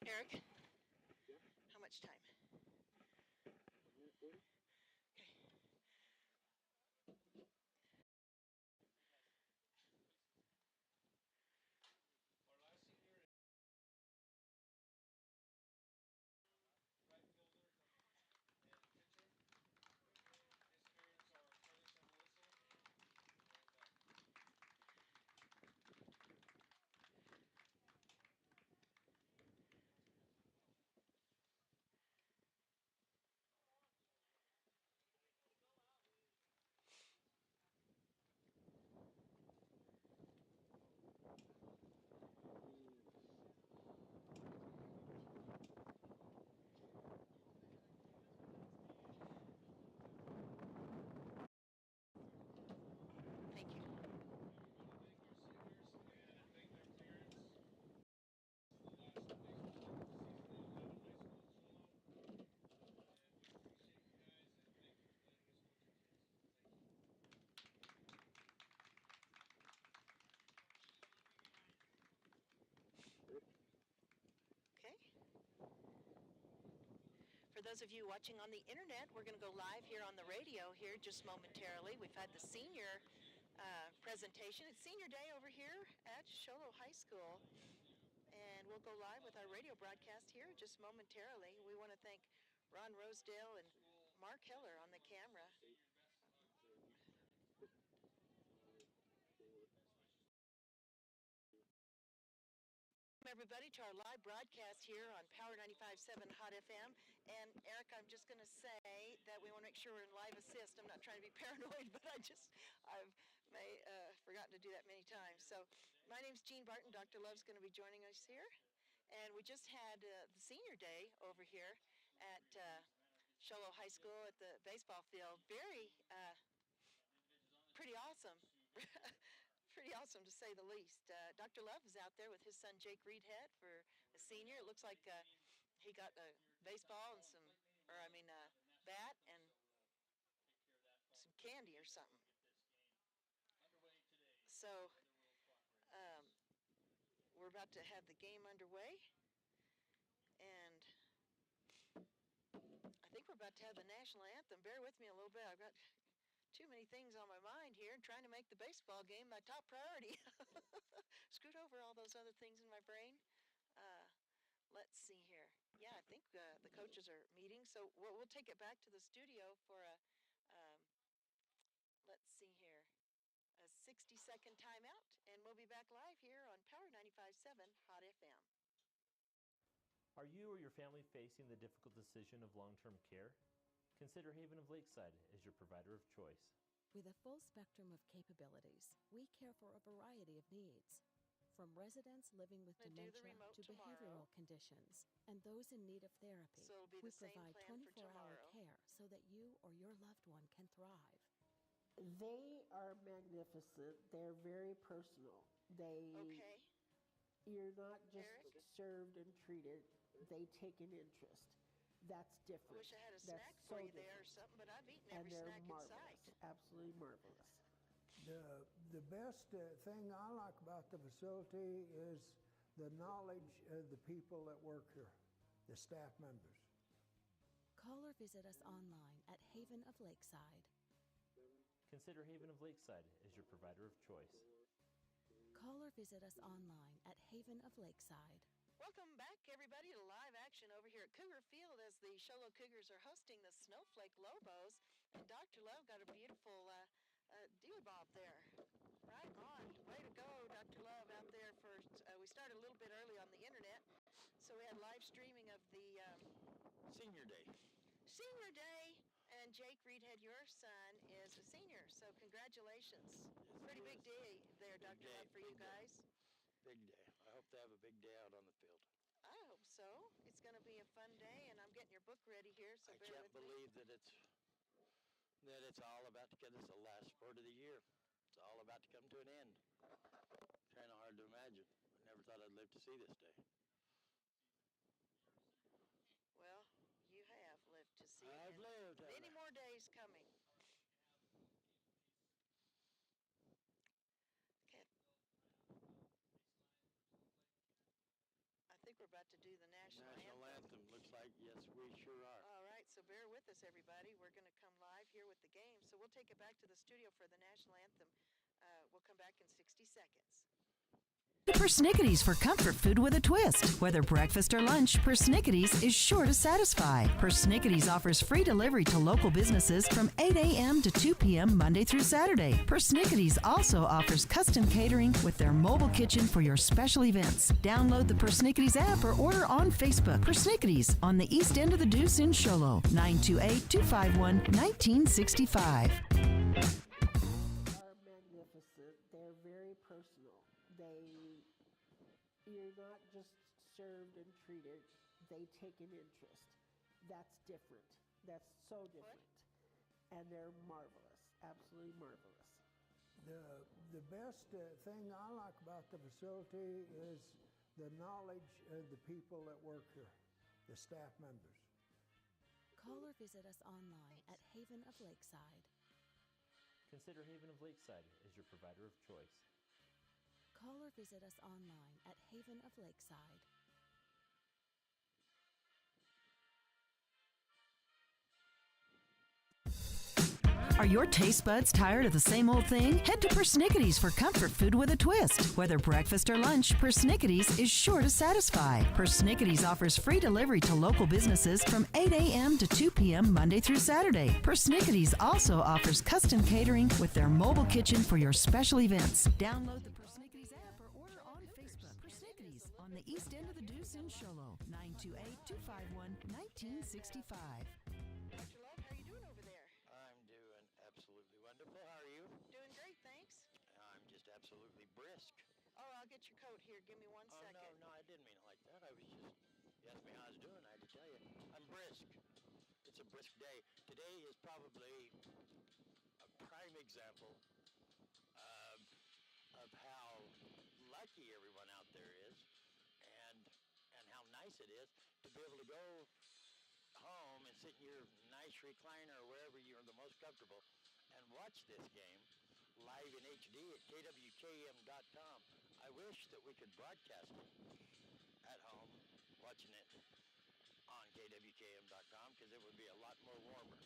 Eric? Yeah. How much time? 1:40. Okay. Our last senior right fielder and pitcher. His parents are Curtis and Melissa. Thank you. We want to thank our seniors and thank their parents. The last baseball season they will have in high school in Solo. And we appreciate you guys and thank you for letting us coach your kids. Thank you. Okay. For those of you watching on the internet, we're going to go live here on the radio here just momentarily. We've had the senior presentation. It's senior day over here at Sholo High School. And we'll go live with our radio broadcast here just momentarily. We want to thank Ron Rosedale and Mark Heller on the camera. Welcome everybody to our live broadcast here on Power 95.7 Hot FM. And Eric, I'm just going to say that we want to make sure we're in live assist. I'm not trying to be paranoid, but I've forgotten to do that many times. So my name's Jean Barton. Dr. Love's going to be joining us here. And we just had the senior day over here at Sholo High School at the baseball field. Pretty awesome. Pretty awesome to say the least. Dr. Love is out there with his son Jake Reedhead for a senior. It looks like he got a baseball and bat and some candy or something. So we're about to have the game underway, and I think we're about to have the national anthem. Bear with me a little bit. I've got too many things on my mind here and trying to make the baseball game my top priority. Scoot over all those other things in my brain. Let's see here. Yeah, I think the coaches are meeting, so we'll take it back to the studio for let's see here, a 60-second timeout, and we'll be back live here on Power 95.7 Hot FM. Are you or your family facing the difficult decision of long-term care? Consider Haven of Lakeside as your provider of choice. With a full spectrum of capabilities, we care for a variety of needs, from residents living with dementia to behavioral conditions and those in need of therapy. So we provide 24-hour care so that you or your loved one can thrive. They are magnificent. They're very personal. You're not just Eric? served and treated. They take an interest. That's different. I wish I had a snack for you there or something, but I've eaten every snack in sight. Absolutely marvelous. The best thing I like about the facility is the knowledge of the people that work here, the staff members. Call or visit us online at Haven of Lakeside. Consider Haven of Lakeside as your provider of choice. Call or visit us online at Haven of Lakeside. Welcome back, everybody, to live action over here at Cougar Field as the Sholo Cougars are hosting the Snowflake Lobos. And Dr. Love got a beautiful dealer bob there. Right on. Way to go, Dr. Love, out there first. We started a little bit early on the internet, so we had live streaming of the Senior Day. Senior Day. And Jake Reedhead, your son, is a senior, so congratulations. Yes, Pretty big day there, Dr. day, Love, for you big day. guys. Big day. I hope they have a big day out on the field. I hope so. It's going to be a fun day, and I'm getting your book ready here, so I bear can't with me. believe that it's all about to get us the last sport of the year. It's all about to come to an end. Kind of hard to imagine. I never thought I'd live to see this day. Well, you have lived to see it. I've and lived. Many more days coming. Okay. I think we're about to do the national National anthem. Looks like, yes, we sure are. All right, so bear with us, everybody. We're going to come live here with the game. So we'll take it back to the studio for the national anthem. We'll come back in 60 seconds. Persnickities for comfort food with a twist. Whether breakfast or lunch, Persnickities is sure to satisfy. Persnickities offers free delivery to local businesses from 8 a.m. to 2 p.m. Monday through Saturday. Persnickities also offers custom catering with their mobile kitchen for your special events. Download the Persnickities app or order on Facebook. Persnickities on the east end of the Deuce in Show Low, 928-251-1965. Are magnificent. They're very personal. You're not just served and treated. They take an interest. That's different. That's so different. And they're marvelous. Absolutely marvelous. The best thing I like about the facility is the knowledge of the people that work here, the staff members. Call or visit us online at Haven of Lakeside. Consider Haven of Lakeside as your provider of choice. Call or visit us online at Haven of Lakeside. Are your taste buds tired of the same old thing? Head to Persnickities for comfort food with a twist. Whether breakfast or lunch, Persnickities is sure to satisfy. Persnickities offers free delivery to local businesses from 8 a.m. to 2 p.m. Monday through Saturday. Persnickities also offers custom catering with their mobile kitchen for your special events. Download the Persnickities app or order on Facebook. Persnickities on the east end of the Deuce in Show Low, 928-251-1965. Dr. Love, how are you doing over there? I'm doing absolutely wonderful. How are you? Doing great, thanks. I'm just absolutely brisk. Oh, I'll get your coat here. Give me 1 second. No, I didn't mean it like that. I was just, you asked me how I was doing. I had to tell you. I'm brisk. It's a brisk day. Today is probably a prime example of how lucky everyone out there is and how nice it is to be able to go home and sit in your nice recliner or wherever you're the most comfortable and watch this game live in HD at KWKM.com. I wish that we could broadcast it at home, watching it on KWKM.com, because it would be a lot more warmer.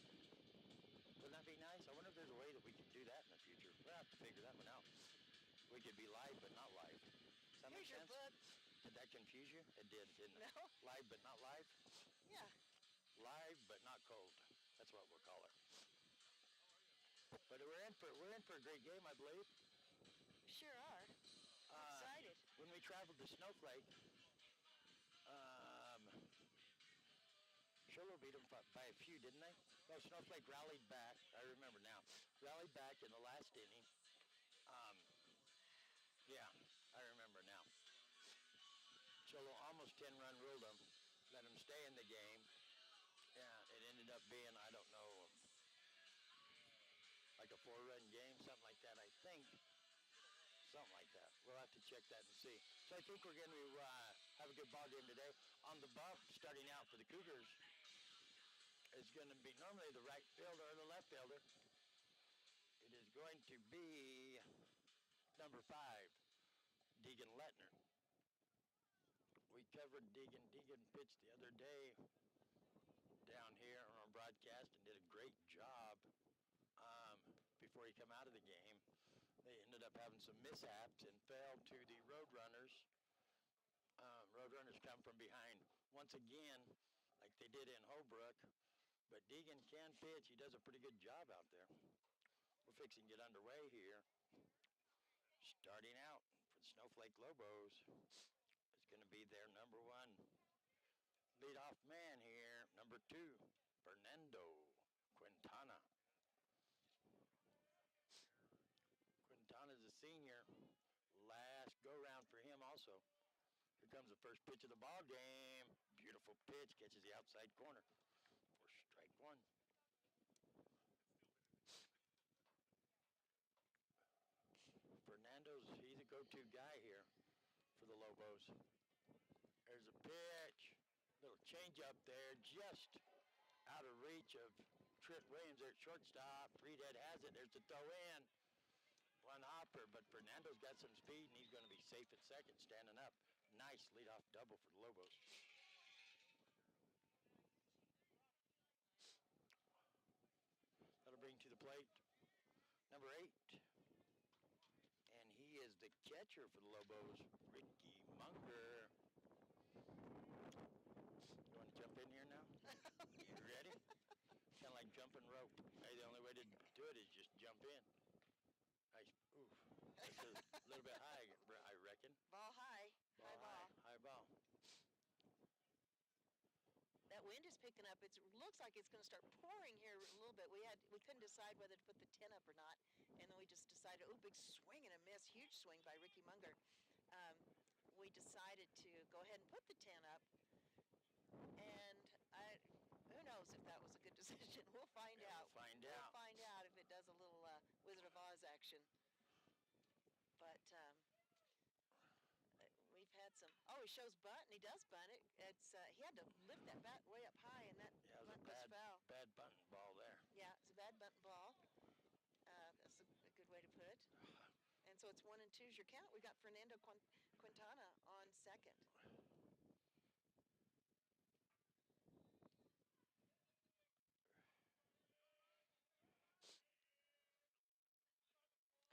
Wouldn't that be nice? I wonder if there's a way that we could do that in the future. We'll have to figure that one out. We could be live but not live. Does that make sense? Did that confuse you? It did, didn't it? No. Live but not live? Yeah. Live but not cold. That's what we'll call it. But we're in for a great game, I believe. Sure are. I'm excited. When we traveled to Snowflake, Sholo beat them by a few, didn't they? No, Snowflake rallied back. I remember now. Rallied back in the last inning. Yeah, I remember now. Cholo almost 10-run ruled them, let them stay in the game. Yeah, it ended up being, I don't know, like a 4-run game, something like that, I think. Something like that. We'll have to check that and see. So I think we're going to have a good ball game today. On the bump, starting out for the Cougars, is going to be normally the right fielder or the left fielder. It is going to be number 5, Deegan Lettner. We covered Deegan. Deegan pitched the other day down here on our broadcast and did a great job before he came out of the game. They ended up having some mishaps and fell to the Roadrunners. Roadrunners come from behind once again, like they did in Holbrook. But Deegan can pitch. He does a pretty good job out there. We're fixing to get underway here. Starting out for the Snowflake Lobos is going to be their number 1 leadoff man here, number 2, Fernando Quintana. Quintana's a senior. Last go-round for him also. Here comes the first pitch of the ball game. Beautiful pitch, catches the outside corner for strike 1. Fernando's, he's a go-to guy here for the Lobos. There's a pitch. Little change up there, just out of reach of Trent Williams there at shortstop. Friedhead has it. There's the throw in. One hopper, but Fernando's got some speed, and he's going to be safe at second, standing up. nice leadoff double for the Lobos. That'll bring to the plate number 8. And he is the catcher for the Lobos, Ricky Munger. You want to jump in here now? You ready? Kind of like jumping rope. Hey, the only way to do it is just jump in. Nice. Oof. That's a little bit high, I reckon. Ball high. High ball. High ball. That wind is picking up. It looks like it's going to start pouring here a little bit. We couldn't decide whether to put the 10 up or not, and then we just decided, big swing and a miss, huge swing by Ricky Munger. We decided to go ahead and put the 10 up, and who knows if that was a good decision. We'll find out. We'll find out if it does a little Wizard of Oz action. But we've had some. He shows bunt, and he does bunt it. It's he had to lift that bat way up high, and that bunt was foul. Bad bunting ball there. Yeah, it's a bad bunting ball. That's a good way to put it. And so it's 1 and 2's your count. We got Fernando Quintana on second.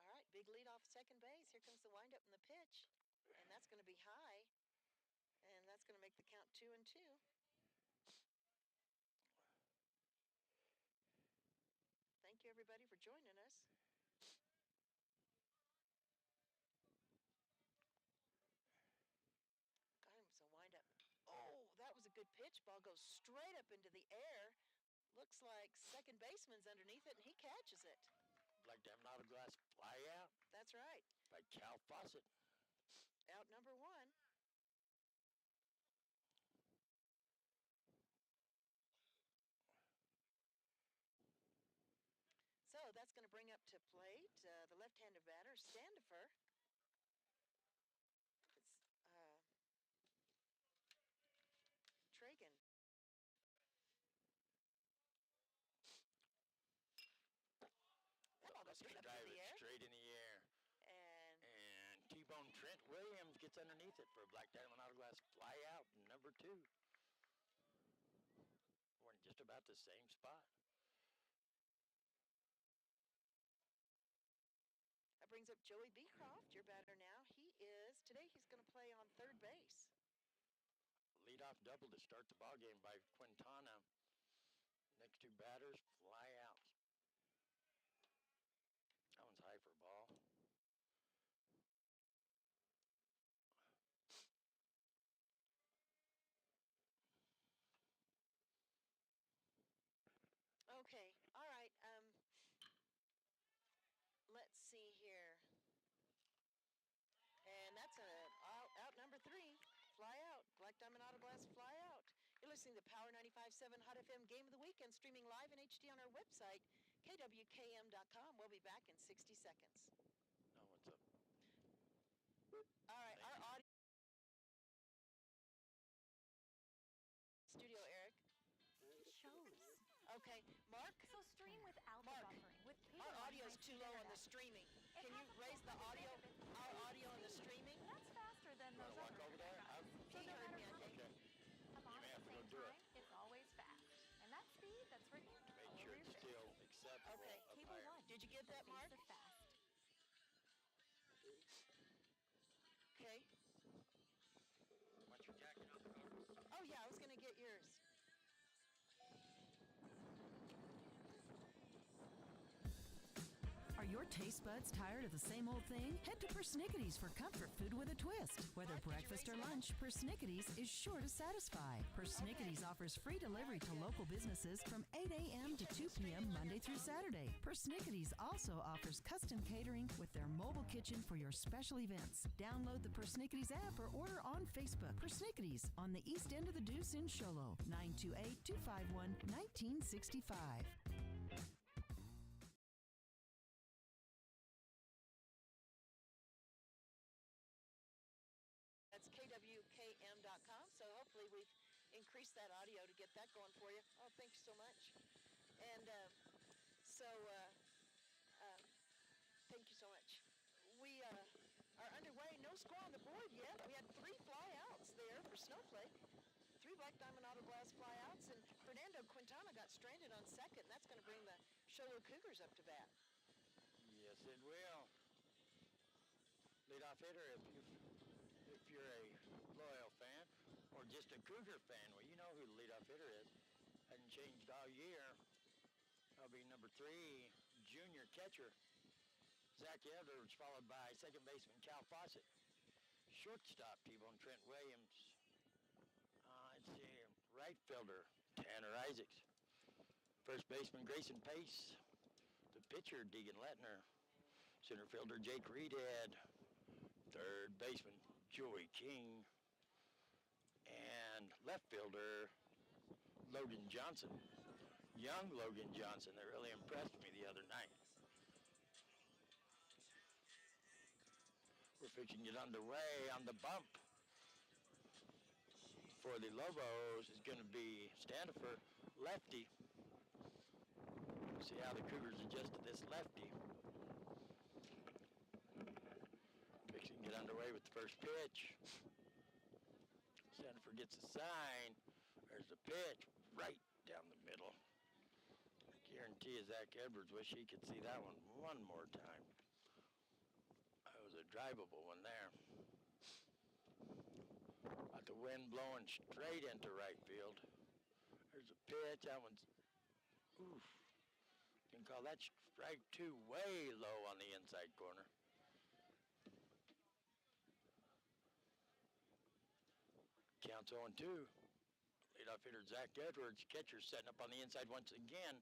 All right, big lead off second base. Here comes the windup and the pitch. And that's going to be high, and that's going to make the count 2 and 2. Thank you, everybody, for joining us. Got him some windup. That was a good pitch. Ball goes straight up into the air. Looks like second baseman's underneath it, and he catches it. Like to have an autoglass fly out. That's right. By Cal Fawcett. Out number 1. So that's going to bring up to plate the left-handed batter, Standifer. It's Tragan. That ball goes straight up in the air. Straight in the air. And T-Bone Trent Williams gets underneath it for a Black Diamond Autoglass fly out, number 2. We're in just about the same spot. That brings up Joey Beecroft, your batter now. Today he's going to play on third base. Leadoff double to start the ball game by Quintana. Next 2 batters fly out. That one's high for a ball. Okay, all right. Let's see here. And that's out number 3. Fly out. Black Diamond Autoglass fly out. You're listening to Power 95.7 Hot FM Game of the Week and streaming live in HD on our website, KWKM.com. We'll be back in 60 seconds. Oh, what's up? All right, our audio studio, Eric. Shows. Okay, Mark. So stream without the buffering. With Our audio's too low on the streaming. Can you raise the audio, our audio on the streaming? That's faster than those Walk over there? He heard me, I think. Okay. Come on may at have the to go same do it. time, it's always fast. And that speed, that's for you. Make sure it's still acceptable. Okay. up Cable higher. 1. Did you get that, Mark? Face the fast. Okay. What's your jacket on the car? Oh, yeah, I was going to get yours. Are your taste buds tired of the same old thing? Head to Persnickety's for comfort food with a twist. Whether breakfast or lunch, Persnickety's is sure to satisfy. Persnickety's offers free delivery to local businesses from 8 a.m. to 2 p.m. Monday through Saturday. Persnickety's also offers custom catering with their mobile kitchen for your special events. Download the Persnickety's app or order on Facebook. Persnickety's on the east end of the Deuce in Sholo, 928-251-1965. That's KWKM.com, so hopefully we've increased that audio to get that going for you. Oh, thank you so much. And thank you so much. We are underway. No score on the board yet. We had 3 fly Snowflake. 3 black diamond auto glass flyouts, and Fernando Quintana got stranded on second. That's going to bring the Show Cougars up to bat. Yes, it will. Leadoff hitter, if you're a loyal fan or just a Cougar fan, well, you know who the leadoff hitter is. Hasn't changed all year. That'll be number 3, junior catcher Zach Edwards, followed by second baseman Cal Fawcett. Shortstop T-Bone Trent Williams. Let's see, right fielder Tanner Isaacs. First baseman Grayson Pace. The pitcher Deegan Lettner. Center fielder Jake Reedhead. Third baseman Joey King. And left fielder Logan Johnson. Young Logan Johnson that really impressed me the other night. We're fixing to get underway on the bump. For the Lobos is going to be Standifer, lefty. See how the Cougars adjust to this lefty. Fixing to get underway with the first pitch. Standifer gets a sign. There's the pitch right down the middle. I guarantee Zach Edwards wish he could see that one more time. That was a drivable one there. Got the wind blowing straight into right field. There's a pitch. That one's, oof. You can call that strike 2 way low on the inside corner. Counts 0-2. Leadoff hitter Zach Edwards. Catcher setting up on the inside once again.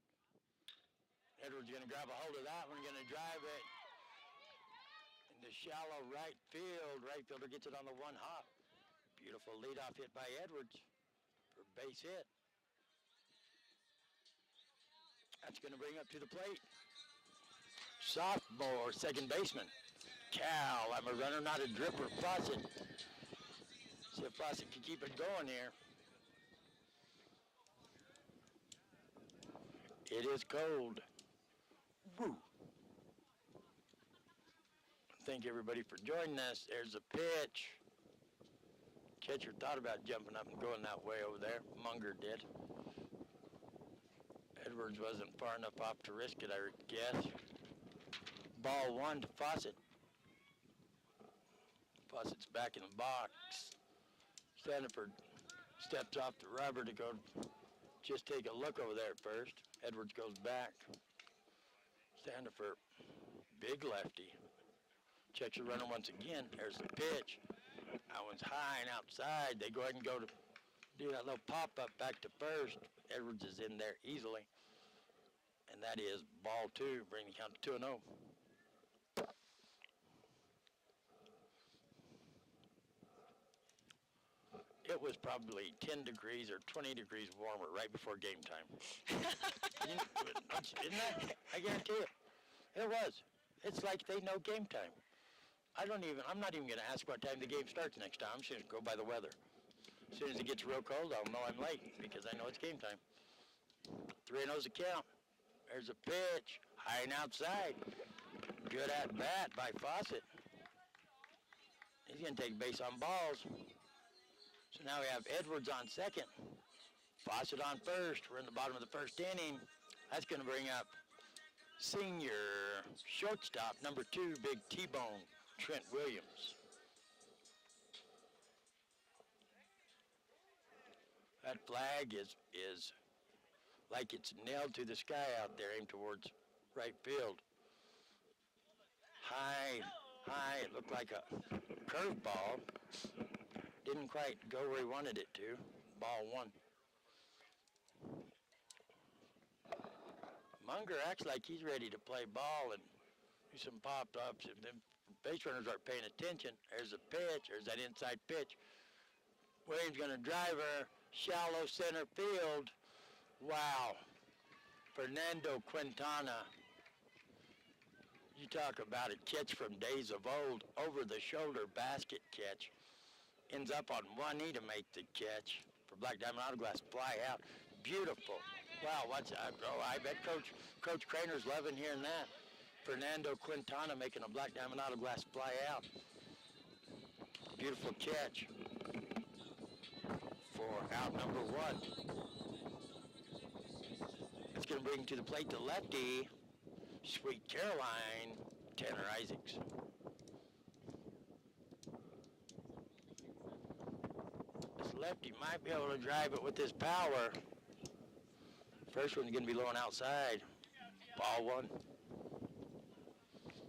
Edwards going to grab a hold of that one. Going to drive it into shallow right field. Right fielder gets it on the one hop. Beautiful leadoff hit by Edwards for a base hit. That's going to bring up to the plate sophomore second baseman Cal. I'm a runner, not a dripper. Fawcett. See if Fawcett can keep it going here. It is cold. Woo. Thank everybody for joining us. There's a pitch. Catcher thought about jumping up and going that way over there. Munger did. Edwards wasn't far enough off to risk it, I guess. Ball 1 to Fawcett. Fawcett's back in the box. Standiford steps off the rubber to go just take a look over there at first. Edwards goes back. Standiford, big lefty. Checks the runner once again. There's the pitch. That one's high and outside. They go ahead and go to do that little pop-up back to first. Edwards is in there easily. And that is ball 2, bringing the count to 2-0. It was probably 10 degrees or 20 degrees warmer right before game time. Isn't that? I guarantee it. It was. It's like they know game time. I'm not even going to ask what time the game starts next time. I'm just going to go by the weather. As soon as it gets real cold, I'll know I'm late because I know it's game time. 3-0's a count. There's a pitch. High and outside. Good at bat by Fawcett. He's going to take base on balls. So now we have Edwards on second. Fawcett on first. We're in the bottom of the first inning. That's going to bring up senior shortstop, number 2, big T-Bone, Trent Williams. That flag is like it's nailed to the sky out there, aimed towards right field. High, it looked like a curveball. Didn't quite go where he wanted it to. Ball 1. Munger acts like he's ready to play ball and do some pop-ups. If the base runners aren't paying attention, there's a pitch. There's that inside pitch. Williams going to drive her. Shallow center field. Wow. Fernando Quintana. You talk about a catch from days of old. Over-the-shoulder basket catch. Ends up on one knee to make the catch for Black Diamond Auto Glass fly out. Beautiful. Wow, I bet Coach Craner's loving hearing that. Fernando Quintana making a Black Diamond Auto Glass fly out. Beautiful catch. for out number 1. It's going to bring to the plate the lefty, Sweet Caroline, Tanner Isaacs. This lefty might be able to drive it with his power. First one's going to be low and outside. Ball 1.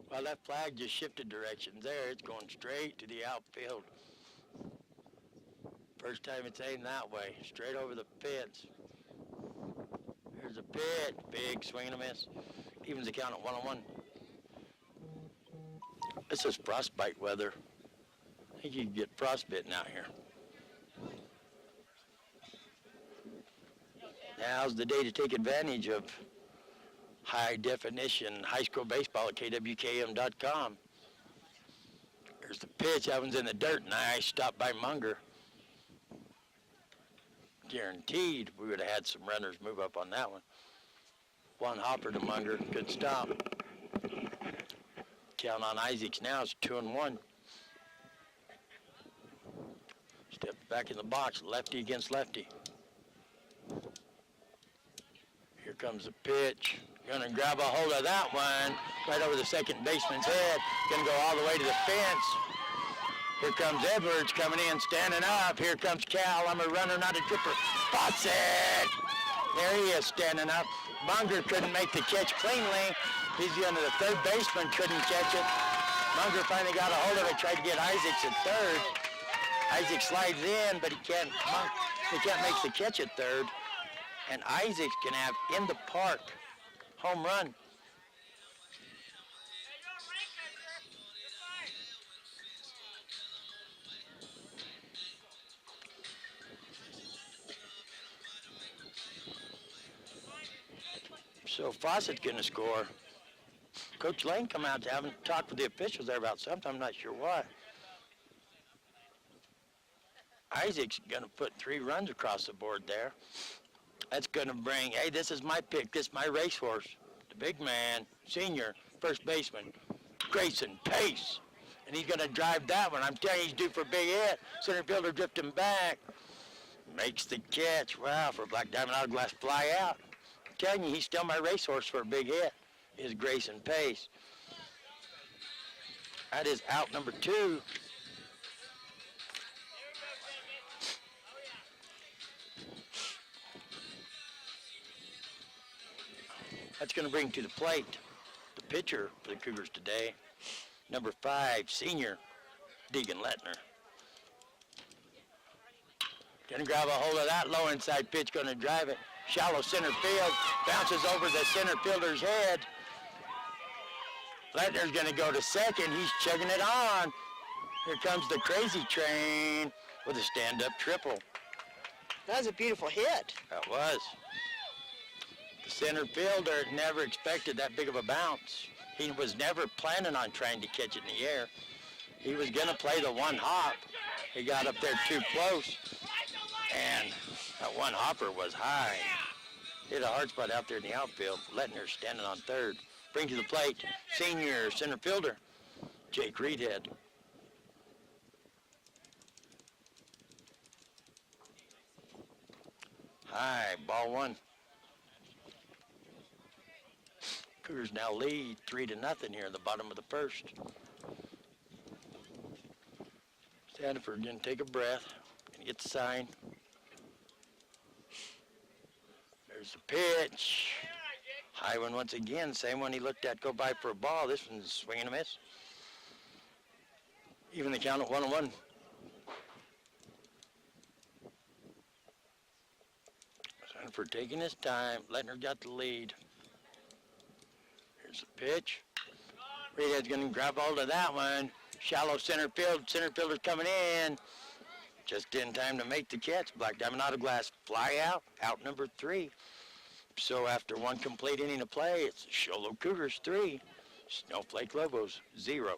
Well, that flag just shifted directions there. It's going straight to the outfield. First time it's aimed that way, straight over the fence. Here's a pitch, big swing and a miss. Evens the count at 1-1. This is frostbite weather. I think you can get frostbitten out here. Now's the day to take advantage of high definition high school baseball at KWKM.com. There's the pitch. That one's in the dirt. Nice stop by Munger. Guaranteed we would have had some runners move up on that one. One hopper to Munger. Good stop. Count on Isaacs now is 2-1. Step back in the box. Lefty against lefty. Here comes the pitch. Gonna grab a hold of that one. Right over the second baseman's head. Gonna go all the way to the fence. Here comes Edwards coming in, standing up. Here comes Cal. I'm a runner, not a tripper. Fawcett! There he is, standing up. Munger couldn't make the catch cleanly. He's under the third baseman, couldn't catch it. Munger finally got a hold of it, tried to get Isaacs at third. Isaac slides in, but he can't make the catch at third. And Isaacs can have in the park home run. So Fawcett's going to score. Coach Lane come out to haven't talked with the officials there about something. I'm not sure why. Isaac's going to put 3 runs across the board there. That's going to bring, hey, this is my pick. This is my racehorse. The big man, senior, first baseman, Grayson Pace. And he's going to drive that one. I'm telling you, he's due for a big hit. Center fielder drifting back. Makes the catch. Wow, for a Black Diamond Hourglass fly out. I'm telling you, he's still my racehorse for a big hit, is Grayson Pace. That is out number 2. That's going to bring to the plate the pitcher for the Cougars today, number 5, senior, Deegan Lettner. Going to grab a hold of that low inside pitch, going to drive it. Shallow center field, bounces over the center fielder's head. Lettner's going to go to second. He's chugging it on. Here comes the crazy train with a stand-up triple. That was a beautiful hit. That was. The center fielder never expected that big of a bounce. He was never planning on trying to catch it in the air. He was going to play the one hop. He got up there too close, and that one hopper was high. Hit a hard spot out there in the outfield. Lettner standing on third. Bring to the plate, senior center fielder, Jake Reedhead. High, ball 1. Cougars now lead 3-0 here in the bottom of the first. Stanford gonna take a breath, gonna get the sign. There's the pitch. High one once again, same one he looked at go by for a ball. This one's swing and a miss. Even the count at 1-1. Stanford taking his time. Lettner got the lead. Here's the pitch. Reedhead's going to grab hold of that one. Shallow center field. Center fielder's coming in. Just in time to make the catch. Black Diamond Hourglass fly out. Out number 3. So after one complete inning of play, it's Sholo Cougars 3, Snowflake Lobos 0.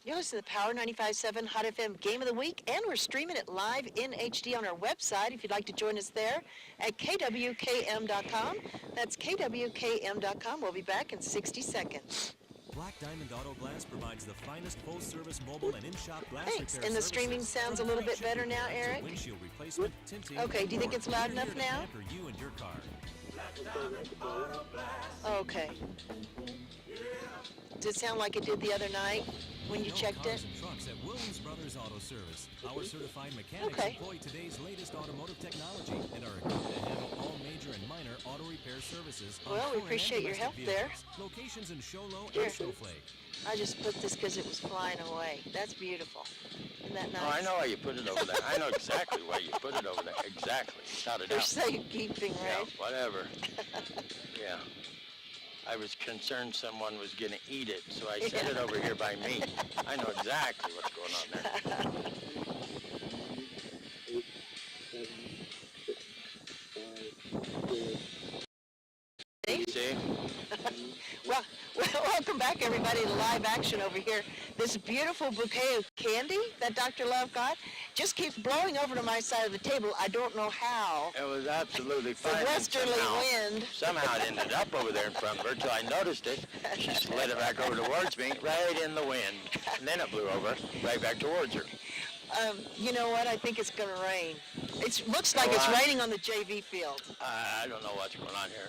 You listen to the Power 95.7 Hot FM Game of the Week, and we're streaming it live in HD on our website if you'd like to join us there at KWKM.com. That's KWKM.com. We'll be back in 60 seconds. Black Diamond Auto Glass provides the finest full-service mobile and in-shop glass Thanks. repair And the services. streaming sounds a little bit better now, Eric? Windshield replacement, tinting, Okay, do you think more. it's loud We're enough here to now? pamper you and your car. Okay. Does it sound like it did the other night when you No checked cars it? and trucks at Williams Brothers Auto Service. Our certified mechanics Okay. employ today's latest automotive technology and are equipped to handle all major and minor auto repair services. on Well, we foreign and appreciate your domestic help there. vehicles. Locations in Show Low Here. and Snowflake. I just put this because it was flying away. That's beautiful. Isn't that nice? Oh, I know why you put it over there. I know exactly why you put it over there. Exactly. Shout it For out. safekeeping, Yeah, right? whatever. Yeah. I was concerned someone was going to eat it, so I set it over here by me. I know exactly what's going on there. See? Well, welcome back, everybody, to live action over here. This beautiful bouquet of candy that Dr. Love got just keeps blowing over to my side of the table. I don't know how. It was absolutely The fine. and westerly wind. Somehow it ended up over there in front of her until I noticed it. She slid it back over towards me, right in the wind. And then it blew over, right back towards her. You know what? I think it's going to rain. It looks like Oh, it's raining on the JV field. I don't know what's going on here.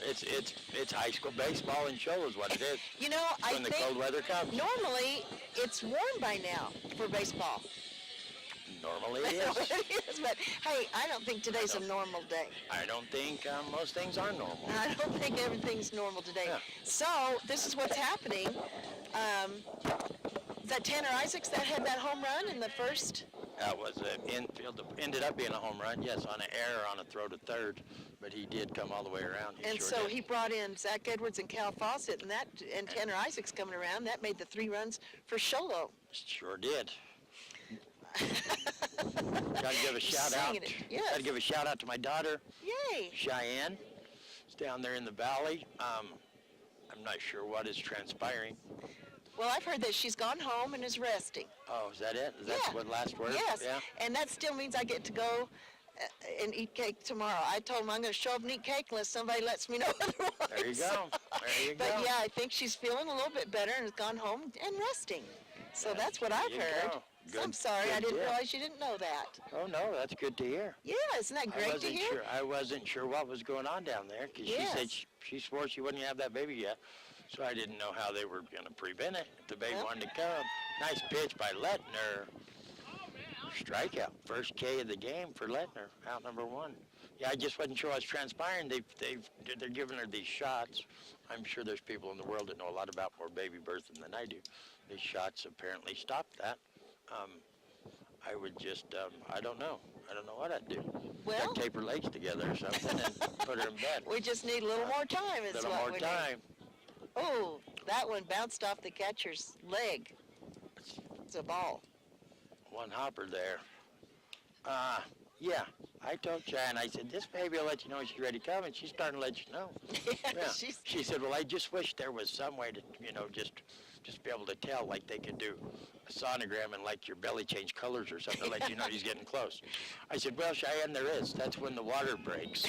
It's high school baseball and show is what it is. You know, I When the think cold weather comes. normally it's warm by now for baseball. Normally it is. It is, but hey, I don't think today's a normal day. I don't think most things are normal. I don't think everything's normal today. Yeah. So this is what's happening. Is that Tanner Isaacs that had that home run in the first? That was an infield. Ended up being a home run, yes, on an error on a throw to third, but he did come all the way around. He And sure so did. he brought in Zach Edwards and Cal Fawcett, and Tanner Isaacs coming around. That made the 3 runs for Sholo. Sure did. Got to give a shout out. Singing it, yes. Got to give a shout out to my daughter, Yay! Cheyenne. It's down there in the valley. I'm not sure what is transpiring. Well, I've heard that she's gone home and is resting. Oh, is that it? Is that Yeah. what last word? Yes, Yeah. and that still means I get to go and eat cake tomorrow. I told him I'm going to show up and eat cake unless somebody lets me know otherwise. There you go. There you But go. yeah, I think she's feeling a little bit better and has gone home and resting. So that's what There I've you heard. go. So I'm Good- sorry, I good didn't deal. realize you didn't know that. Oh no, that's good to hear. Yeah, isn't that great to hear? I wasn't sure what was going on down there because she said Yes. she swore she wouldn't have that baby yet. So I didn't know how they were going to prevent it if the baby Well. wanted to come. Nice pitch by Lettner. Strikeout. First K of the game for Lettner. Out number 1. Yeah, I just wasn't sure what's transpiring. They're giving her these shots. I'm sure there's people in the world that know a lot about more baby birthing than I do. These shots apparently stopped that. I would just, I don't know. I don't know what I'd do. Well, Duct tape her legs together or something and put her in bed. we just need a little more time is A little what more we time. need. Oh, that one bounced off the catcher's leg. It's a ball. One hopper there. Yeah, I told Cheyenne, I said, this baby will let you know when she's ready to come, and she's starting to let you know. Yeah. She's, She said, well, I just wish there was some way to, just be able to tell, like they could do a sonogram and like your belly change colors or something to let you know he's getting close. I said, well, Cheyenne, there is. That's when the water breaks.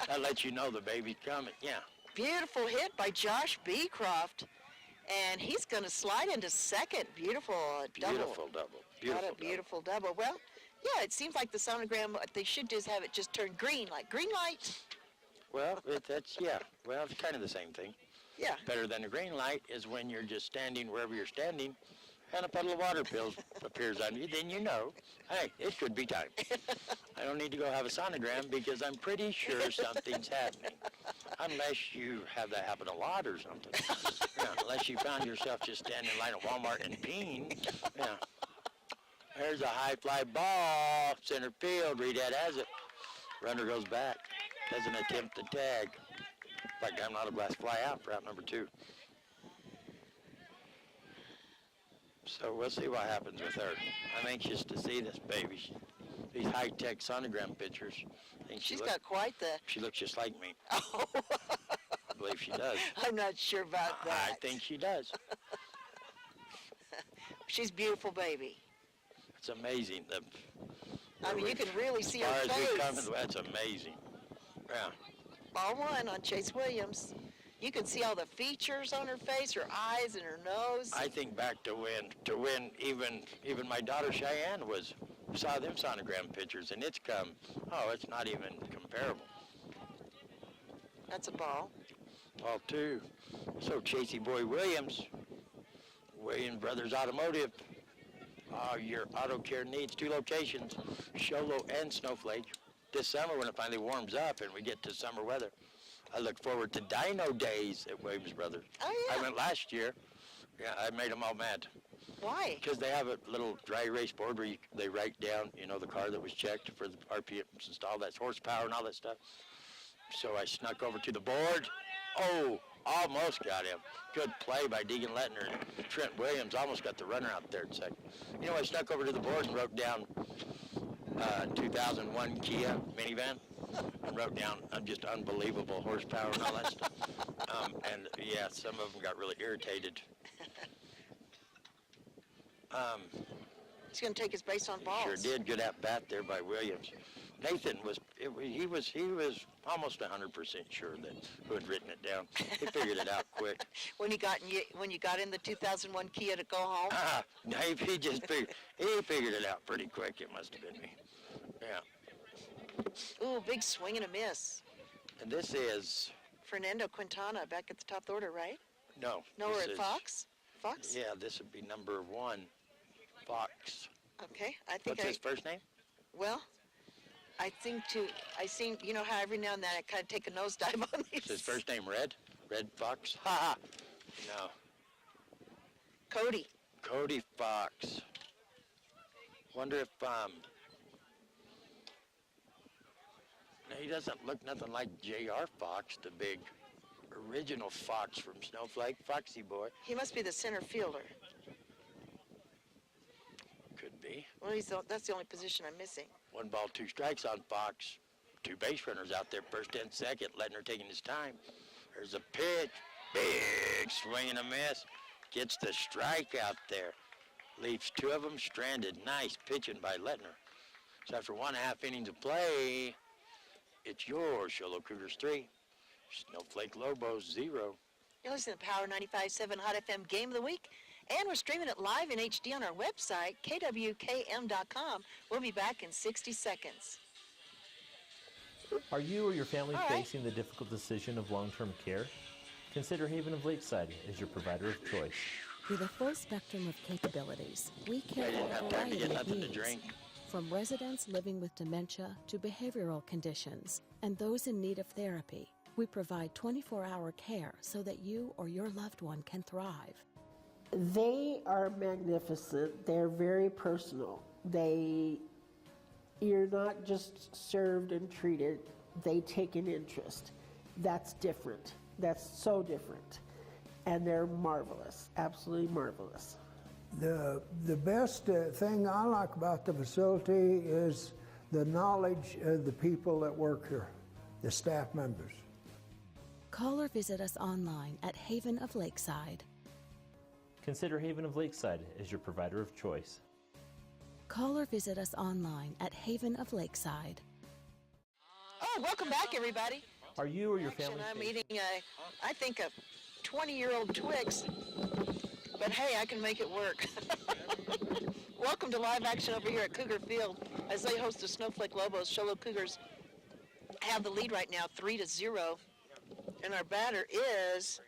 That lets you know the baby's coming. Yeah. beautiful hit by Josh Beecroft. And he's going to slide into second. Beautiful double. Beautiful double. What a beautiful double. Well, yeah, it seems like the sonogram, they should just have it just turn green, like green light. Well, well, it's kind of the same thing. Yeah. Better than a green light is when you're just standing wherever you're standing and a puddle of water appears on you, then you know, hey, it could be time. I don't need to go have a sonogram because I'm pretty sure something's happening. Unless you have that happen a lot or something. Yeah, unless you found yourself just standing in line at Walmart and peeing. Yeah. There's a high fly ball, center field, Reedhead has it. Runner goes back, doesn't attempt the tag. Like I'm not a blast fly out for out number 2. So we'll see what happens with her. I'm anxious to see this baby. These high-tech sonogram pictures. I think She's got quite the... She looks just like me. Oh. I believe she does. I'm not sure about that. I think she does. She's a beautiful baby. It's amazing. I mean, you can really see her As far as we come, face. that's amazing. Yeah. Ball 1 on Chase Williams. You can see all the features on her face, her eyes and her nose. I think back to when even my daughter Cheyenne saw them sonogram pictures, and it's not even comparable. That's a ball. Ball 2. So Chasey Boy Williams Brothers Automotive. Your auto care needs 2 locations, Sholo and Snowflake. This summer when it finally warms up and we get to summer weather, I look forward to Dino Days at Williams Brothers. Oh, yeah. I went last year. Yeah, I made them all mad. Why? Because they have a little dry erase board where they write down, the car that was checked for the RPMs installed, that's horsepower and all that stuff. So I snuck over to the board. Oh, almost got him. Good play by Deegan Lettner and Trent Williams. Almost got the runner out there in second. I snuck over to the board and wrote down 2001 Kia minivan. And wrote down just unbelievable horsepower and all that stuff. And yeah, some of them got really irritated. He's going to take his base on balls. Sure did. Good at bat there by Williams. Nathan was almost 100% sure that who had written it down. He figured it out quick. When you got in the 2001 Kia to go home. No, he figured it out pretty quick. It must have been me. Yeah. Ooh, big swing and a miss. And this is Fernando Quintana back at the top of the order, right? No. No, we're at Fox. Fox. Yeah, this would be number 1, Fox. Okay, I think. What's his first name? Well, I seen, how every now and then I kind of take a nosedive on these. Is his first name Red? Red Fox? Ha! No. Cody. Cody Fox. Wonder if, he doesn't look nothing like J.R. Fox, the big original Fox from Snowflake, Foxy Boy. He must be the center fielder. Could be. Well, that's the only position I'm missing. 1 ball, 2 strikes on Fox. 2 base runners out there, first and second. Lettner taking his time. There's a pitch. Big swing and a miss. Gets the strike out there. Leaves 2 of them stranded. Nice pitching by Lettner. So after 1.5 innings of play, it's your Sholo Cougars 3, Snowflake Lobos 0. You're listening to Power 95.7 Hot FM Game of the Week, and we're streaming it live in HD on our website, KWKM.com. We'll be back in 60 seconds. Are you or your family facing the difficult decision of long-term care? Consider Haven of Lakeside as your provider of choice. With a full spectrum of capabilities, we care for a variety of needs. From residents living with dementia to behavioral conditions and those in need of therapy, we provide 24-hour care so that you or your loved one can thrive. They are magnificent. They're very personal. You're not just served and treated. They take an interest. That's different. That's so different. And they're marvelous, absolutely marvelous. The best thing I like about the facility is the knowledge of the people that work here, the staff members. Call or visit us online at Haven of Lakeside. Consider Haven of Lakeside as your provider of choice. Call or visit us online at Haven of Lakeside. Oh, welcome back, everybody. Are you or your family? I'm eating I think a 20-year-old Twix, but hey, I can make it work. Welcome to live action over here at Cougar Field as they host the Snowflake Lobos. Sholo Cougars have the lead right now, 3-0, and our batter is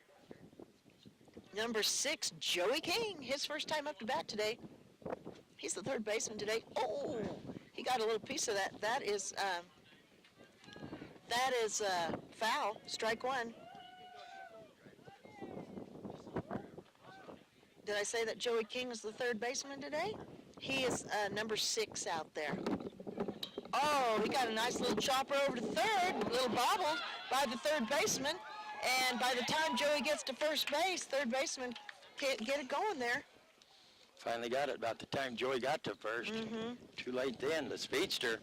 number 6, Joey King. His first time up to bat today. He's the third baseman today. Oh, he got a little piece of that. That is foul. Strike 1. Did I say that Joey King is the third baseman today? He is number 6 out there. Oh, we got a nice little chopper over to third, a little bobbled by the third baseman. And by the time Joey gets to first base, third baseman can't get it going there. Finally got it about the time Joey got to first. Too late then. The speedster,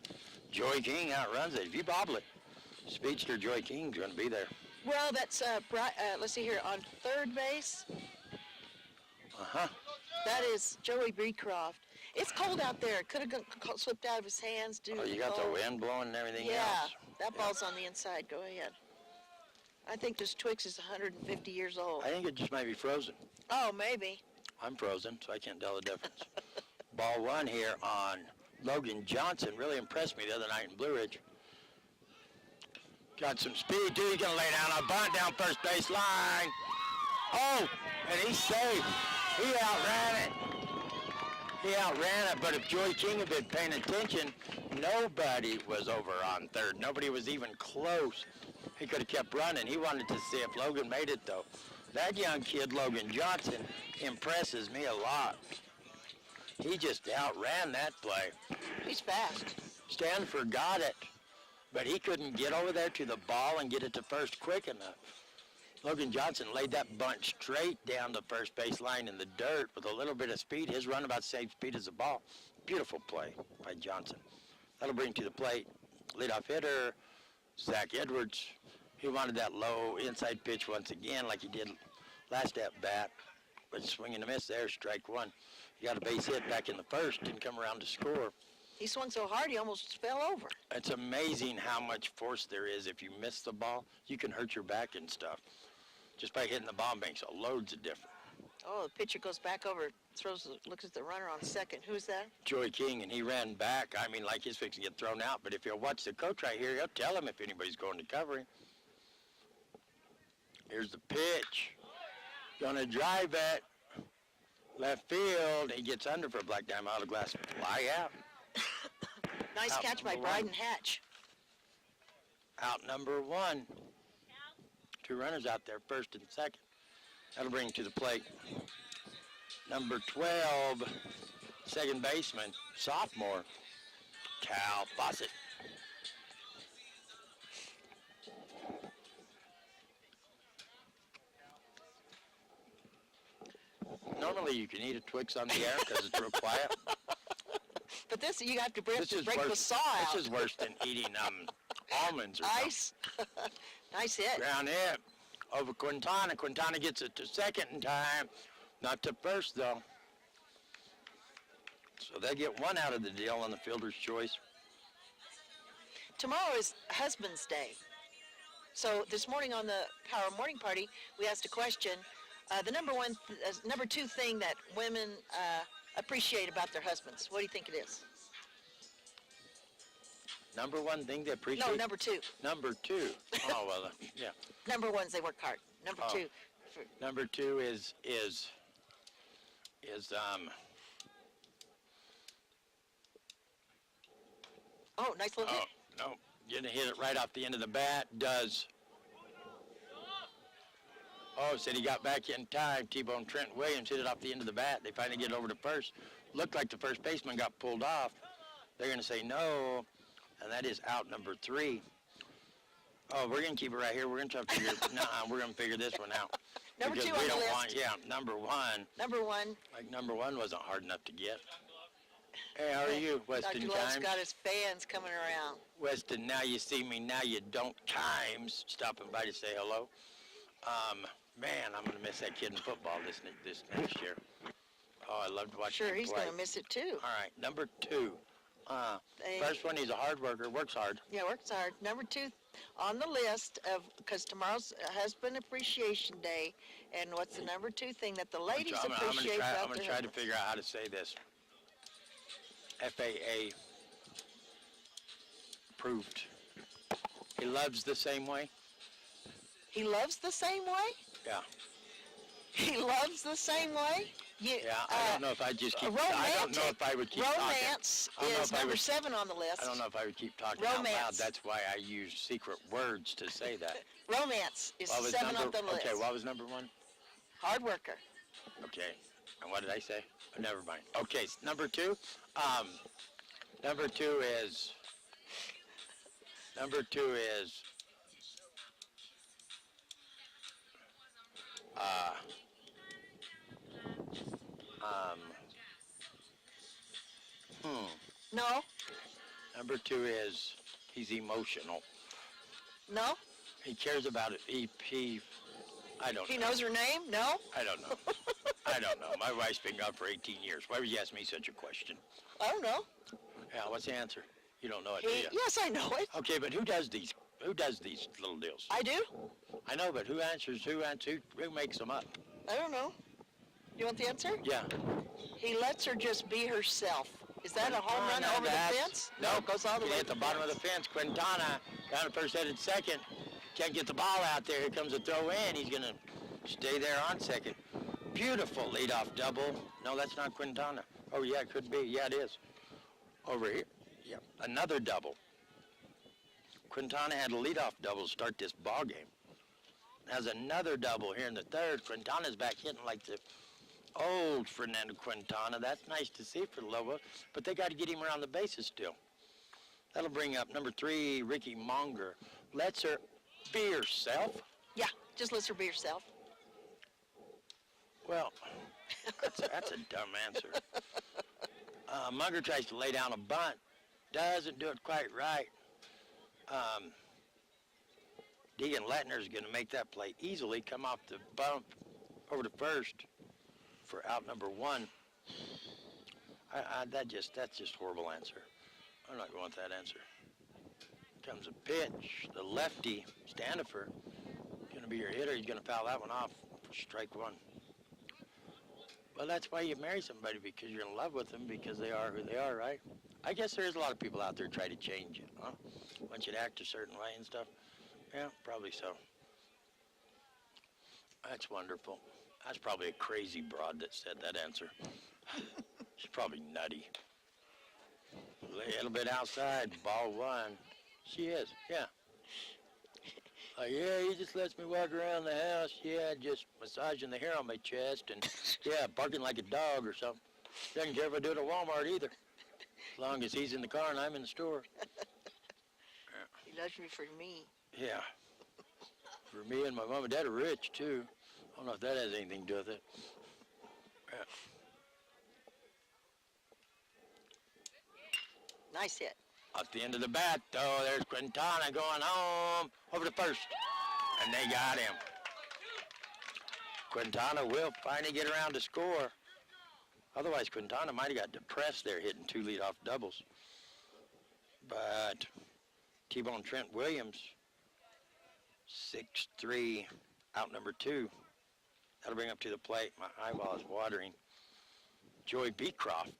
Joey King, outruns it. If you bobble it, speedster Joey King's going to be there. Well, that's, let's see here, on third base. That is Joey Beecroft. It's cold out there. It could have slipped out of his hands. Oh, you got the wind blowing and everything else? Yeah, that ball's on the inside. Go ahead. I think this Twix is 150 years old. I think it just might be frozen. Oh, maybe. I'm frozen, so I can't tell the difference. Ball one here on Logan Johnson. Really impressed me the other night in Blue Ridge. Got some speed, too. He's going to lay down a bunt down first base line. Oh, and he's safe. He outran it. He outran it, but if Joy King had been paying attention, nobody was over on third. Nobody was even close. He could have kept running. He wanted to see if Logan made it, though. That young kid, Logan Johnson, impresses me a lot. He just outran that play. He's fast. Stanford got it, but he couldn't get over there to the ball and get it to first quick enough. Logan Johnson laid that bunt straight down the first base line in the dirt with a little bit of speed. His run about the same speed as the ball. Beautiful play by Johnson. That'll bring to the plate leadoff hitter, Zach Edwards. He wanted that low inside pitch once again like he did last at-bat. But swing and a miss there, strike one. He got a base hit back in the first, didn't come around to score. He swung so hard he almost fell over. It's amazing how much force there is. If you miss the ball, you can hurt your back and stuff. Just by hitting the bomb bank, so loads of different. Oh, the pitcher goes back over, looks at the runner on second. Who's that? Joey King, and he ran back. I mean, like he's fixing to get thrown out. But if you'll watch the coach right here, he'll tell him if anybody's going to cover him. Here's the pitch. Gonna drive it. Left field. He gets under for a black diamond out of glass. Fly out. Nice Out catch by number Bryden one. Hatch. Out number one. Two runners out there, first and second. That'll bring to the plate number 12, second baseman, sophomore, Cal Fawcett. Normally you can eat a Twix on the air because it's real quiet. But this, you have to break the worse, saw out. This is worse than eating almonds or Ice. Nice hit. Ground hit over Quintana. Quintana gets it to second in time. Not to first, though. So they get one out of the deal on the fielder's choice. Tomorrow is Husband's Day. So this morning on the Power Morning Party, we asked a question. The number two thing that women appreciate about their husbands. What do you think it is? Number one thing they appreciate? No, number two. Number two. Oh, well, yeah. Number one's they work hard. Number two. Number two is Oh, nice little hit. No, gonna hit it right off the end of the bat. Said he got back in time. T-Bone Trent Williams hit it off the end of the bat. They finally get over to first. Looked like the first baseman got pulled off. They're gonna say no, and that is out number 3. Oh, we're gonna keep it right here. We're gonna try to figure. We're gonna figure this one out. Number because 2 on we the don't list. want, number 1. Number 1. Like number 1 wasn't hard enough to get. Hey, how are you, Weston Dr. Love's Kimes? got his fans coming around. Weston, now you see me, now you don't. Kimes stopping by to say hello. Man, I'm gonna miss that kid in football this next year. Oh, I loved watching him play. Sure, he's gonna miss it too. All right, number 2. First one, he's a hard worker, works hard. Yeah, works hard. Number 2 on the list because tomorrow's Husband Appreciation Day, and what's the number 2 thing that the ladies appreciate about I'm gonna their try to husbands? figure out how to say this. FAA approved. He loves the same way. He loves the same way? Yeah. He loves the same way? Yeah, I don't know if I just keep. I don't know if I would keep romance talking. is number 7 on the list. I don't know if I would keep talking out loud. Romance. That's why I use secret words to say that. Romance is 7 on the list. Okay, what was number 1? Hard worker. Okay, and what did I say? Oh, never mind. Okay, number 2. Number 2 is. No. Number 2 is he's emotional. No. He cares about it. I don't know. He knows her name? No. I don't know. I don't know. My wife's been gone for 18 years. Why would you ask me such a question? I don't know. Yeah, what's the answer? You don't know it, do you? Yes, I know it. Okay, but who does these Who does these little deals? I do. I know, but who answers? Who makes them up? I don't know. You want the answer? Yeah. He lets her just be herself. Is that a home run over the fence? No, it goes all the way at to the bottom of the fence. Quintana, down to first, headed second. Can't get the ball out there. Here comes a throw in. He's going to stay there on second. Beautiful leadoff double. No, that's not Quintana. Oh, yeah, it could be. Yeah, it is. Over here. Yeah, another double. Quintana had a leadoff double to start this ball game. Has another double here in the third. Quintana's back hitting like the old Fernando Quintana. That's nice to see for the Lobos, but they got to get him around the bases still. That'll bring up number 3, Ricky Monger. Lets her be herself. Yeah, just lets her be herself. Well, that's a dumb answer. Munger tries to lay down a bunt. Doesn't do it quite right. Deegan Lettner's going to make that play easily, come off the bump over to first for out number 1. That's just a horrible answer. I'm not going with that answer. Comes a pitch. The lefty, Standifer, going to be your hitter. He's going to foul that one off for strike 1. Well, that's why you marry somebody, because you're in love with them, because they are who they are, right? I guess there is a lot of people out there try to change you, huh? Want you to act a certain way and stuff. Yeah, probably so. That's wonderful. That's probably a crazy broad that said that answer. She's probably nutty. A little bit outside, ball 1. She is, yeah. Yeah, he just lets me walk around the house. Yeah, just massaging the hair on my chest and, yeah, barking like a dog or something. Doesn't care if I do it at Walmart either, as long as he's in the car and I'm in the store. He loves me for me. Yeah. For me and my mom and dad are rich, too. I don't know if that has anything to do with it. Yeah. Nice hit. At the end of the bat, though, there's Quintana going home over to first. And they got him. Quintana will finally get around to score. Otherwise, Quintana might have got depressed there hitting 2 leadoff doubles. But T-Bone Trent Williams, 6'3", out number 2. That'll bring up to the plate. My eyeball is watering. Joey Beecroft.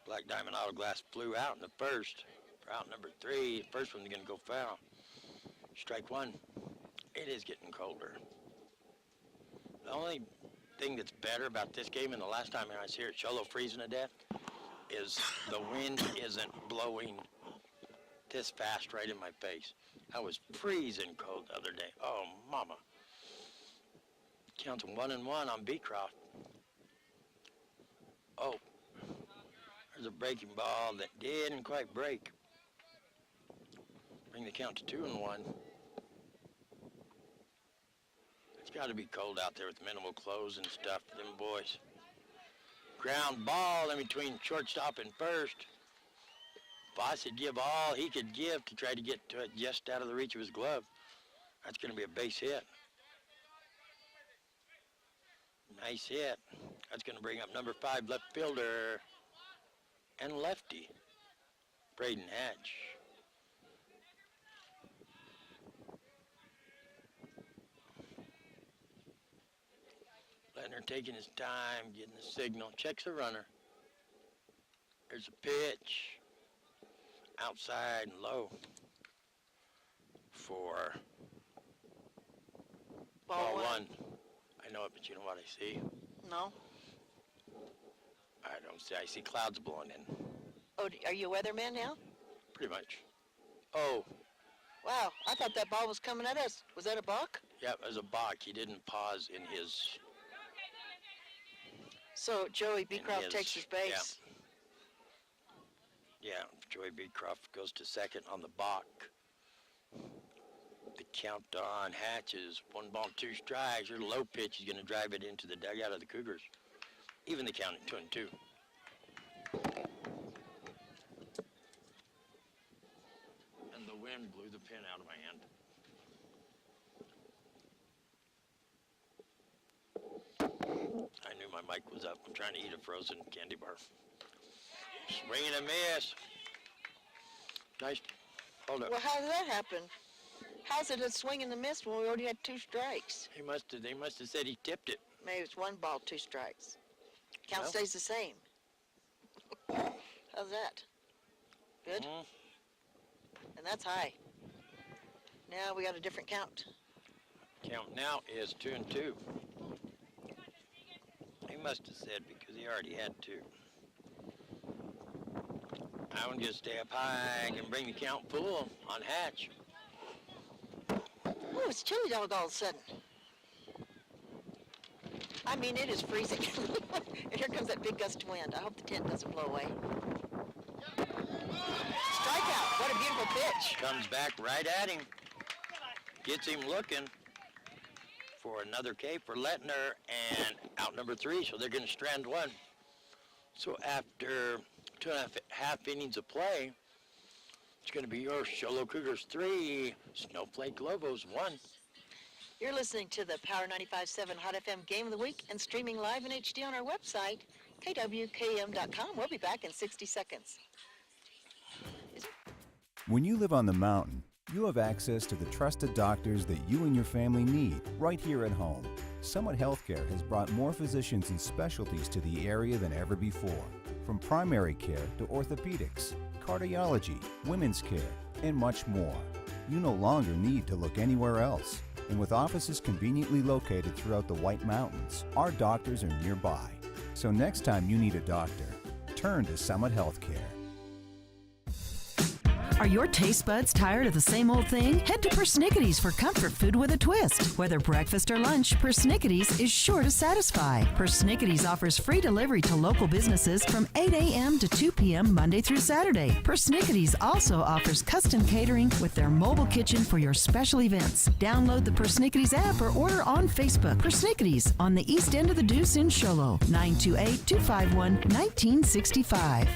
Black Diamond Auto Glass flew out in the first for out number 3. First one's going to go foul. Strike 1. It is getting colder. The only thing that's better about this game and the last time I was here at Cholo freezing to death is the wind isn't blowing this fast right in my face. I was freezing cold the other day. Oh, mama. Counts 1-1 on Beecroft. Oh, there's a breaking ball that didn't quite break. Bring the count to 2-1. It's got to be cold out there with minimal clothes and stuff for them boys. Ground ball in between shortstop and first. Boss would give all he could give to try to get to it just out of the reach of his glove. That's going to be a base hit. Nice hit. That's going to bring up number 5 left fielder and lefty, Braden Hatch. Lettner taking his time, getting the signal, checks the runner. There's a pitch, outside and low for ball 1. I know it, but you know what I see? No. I don't see. I see clouds blowing in. Oh, are you a weatherman now? Pretty much. Oh. Wow, I thought that ball was coming at us. Was that a balk? Yeah, it was a balk. He didn't pause in his... So Joey Beecroft takes his base. Yeah, Joey Beecroft goes to second on the balk. The count on Hatches, 1 ball, 2 strikes. Your low pitch, he's going to drive it into the dugout of the Cougars. Even the count at 2-2. And the wind blew the pin out of my hand. I knew my mic was up. I'm trying to eat a frozen candy bar. Swing and a miss. Nice. Hold up. Well, how did that happen? How's it a swing and a miss when we already had 2 strikes? They must have said he tipped it. Maybe it's 1 ball, 2 strikes. Count Well. stays the same. How's that? Good? And that's high. Now we got a different count. Count now is 2-2. He must have said because he already had 2. I want to just stay up high and bring the count full on hatch. Oh, it's chilly dog all of a sudden. I mean, it is freezing. And here comes that big gust of wind. I hope the tent doesn't blow away. Strikeout. What a beautiful pitch. Comes back right at him. Gets him looking for another K for Lettner and out number 3. So they're going to strand 1. So after 2.5 innings of play, it's going to be your Show Low Cougars 3, Snowflake Lobos 1. You're listening to the Power 95.7 Hot FM Game of the Week and streaming live in HD on our website, KWKM.com. We'll be back in 60 seconds. When you live on the mountain, you have access to the trusted doctors that you and your family need right here at home. Summit Healthcare has brought more physicians and specialties to the area than ever before. From primary care to orthopedics, cardiology, women's care, and much more. You no longer need to look anywhere else. And with offices conveniently located throughout the White Mountains, our doctors are nearby. So next time you need a doctor, turn to Summit Healthcare. Are your taste buds tired of the same old thing? Head to Persnickity's for comfort food with a twist. Whether breakfast or lunch, Persnickity's is sure to satisfy. Persnickity's offers free delivery to local businesses from 8 a.m. to 2 p.m. Monday through Saturday. Persnickity's also offers custom catering with their mobile kitchen for your special events. Download the Persnickity's app or order on Facebook. Persnickity's on the east end of the Deuce in Show Low, 928-251-1965.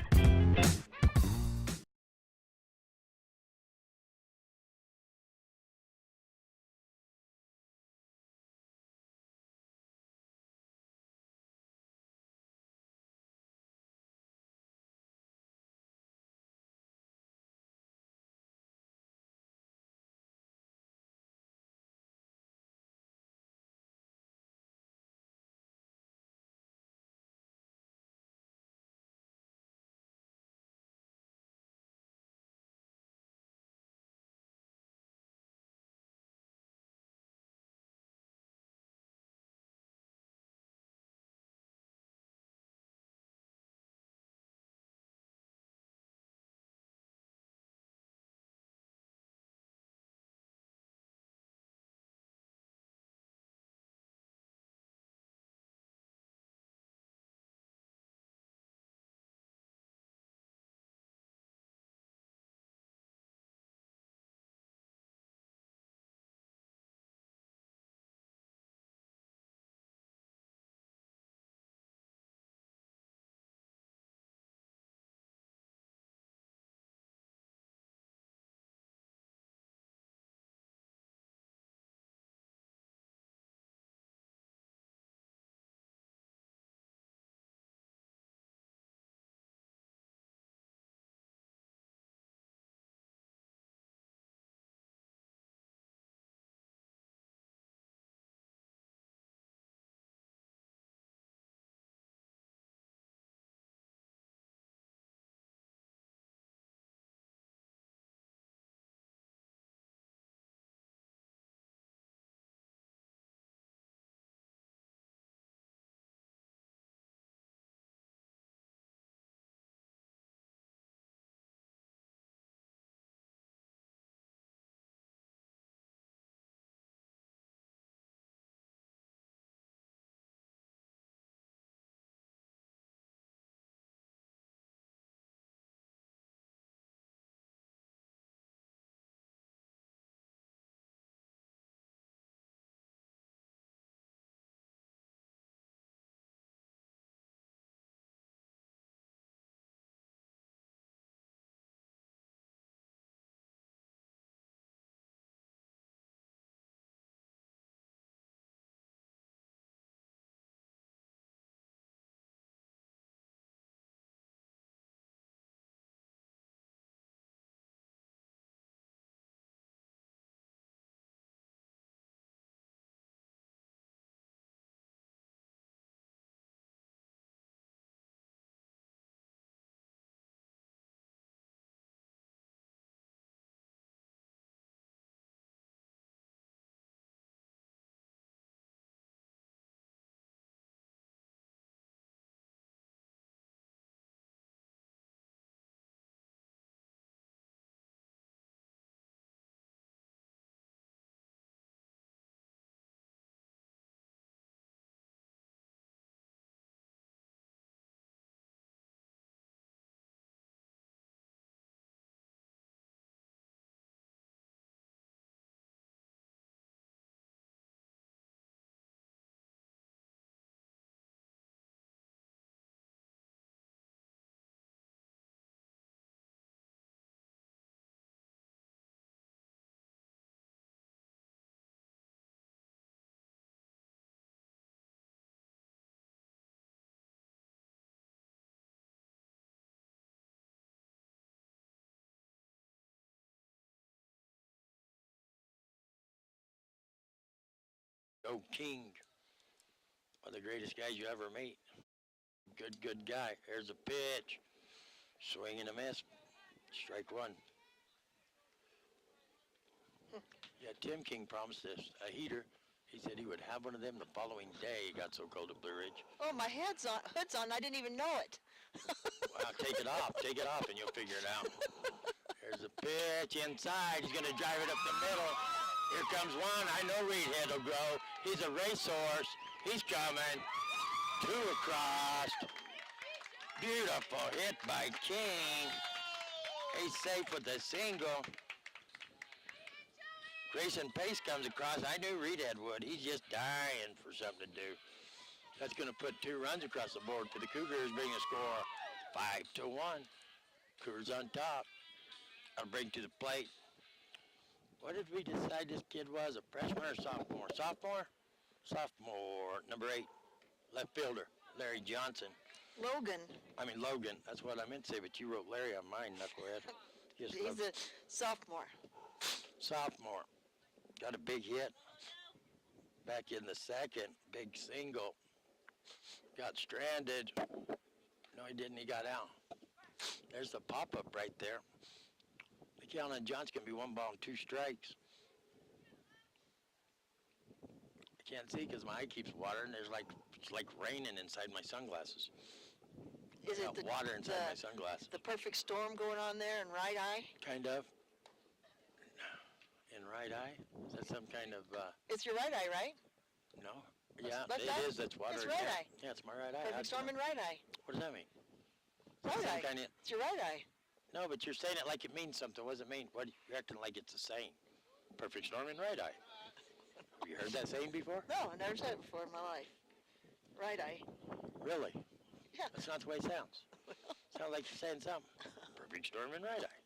Snow King. One of the greatest guys you ever meet. Good guy. Here's a pitch. Swing and a miss. Strike one. Yeah, Tim King promised us a heater. He said he would have one of them the following day. It got so cold at Blue Ridge. Oh, my hood's on. I didn't even know it. Wow, take it off, and you'll figure it out. There's a pitch inside. He's going to drive it up the middle. Here comes one. I know Reedhead will go. He's a racehorse. He's coming. Two across. Beautiful hit by King. He's safe with a single. Grayson Pace comes across. I knew Reedhead would. He's just dying for something to do. That's going to put 2 runs across the board for the Cougars, bring a score 5-1. Cougars on top. I'll bring to the plate. What did we decide this kid was? A freshman or sophomore? Sophomore? Sophomore. Number 8. Left fielder. Larry Johnson. Logan. That's what I meant to say, but you wrote Larry on mine, knucklehead. He's a sophomore. Sophomore. Got a big hit. Back in the second. Big single. Got stranded. No, he didn't. He got out. There's the pop-up right there. The count on John's going to be 1 ball and 2 strikes. I can't see because my eye keeps watering. It's like raining inside my sunglasses. Is it water inside my sunglasses? The perfect storm going on there in right eye? Kind of. In right eye? Is that some kind of... It's your right eye, right? No. Yeah, left it eye? is. That's water. It's right eye. Yeah, it's my right eye. Perfect storm in right eye. What does that mean? Right eye. It's your right eye. No, but you're saying it like it means something. What does it mean? You're acting like it's a saying. Perfect storm in right eye. Have you heard that saying before? No, I never said it before in my life. Right eye. Really? Yeah. That's not the way it sounds. Sounds like you're saying something. Perfect storm in right eye.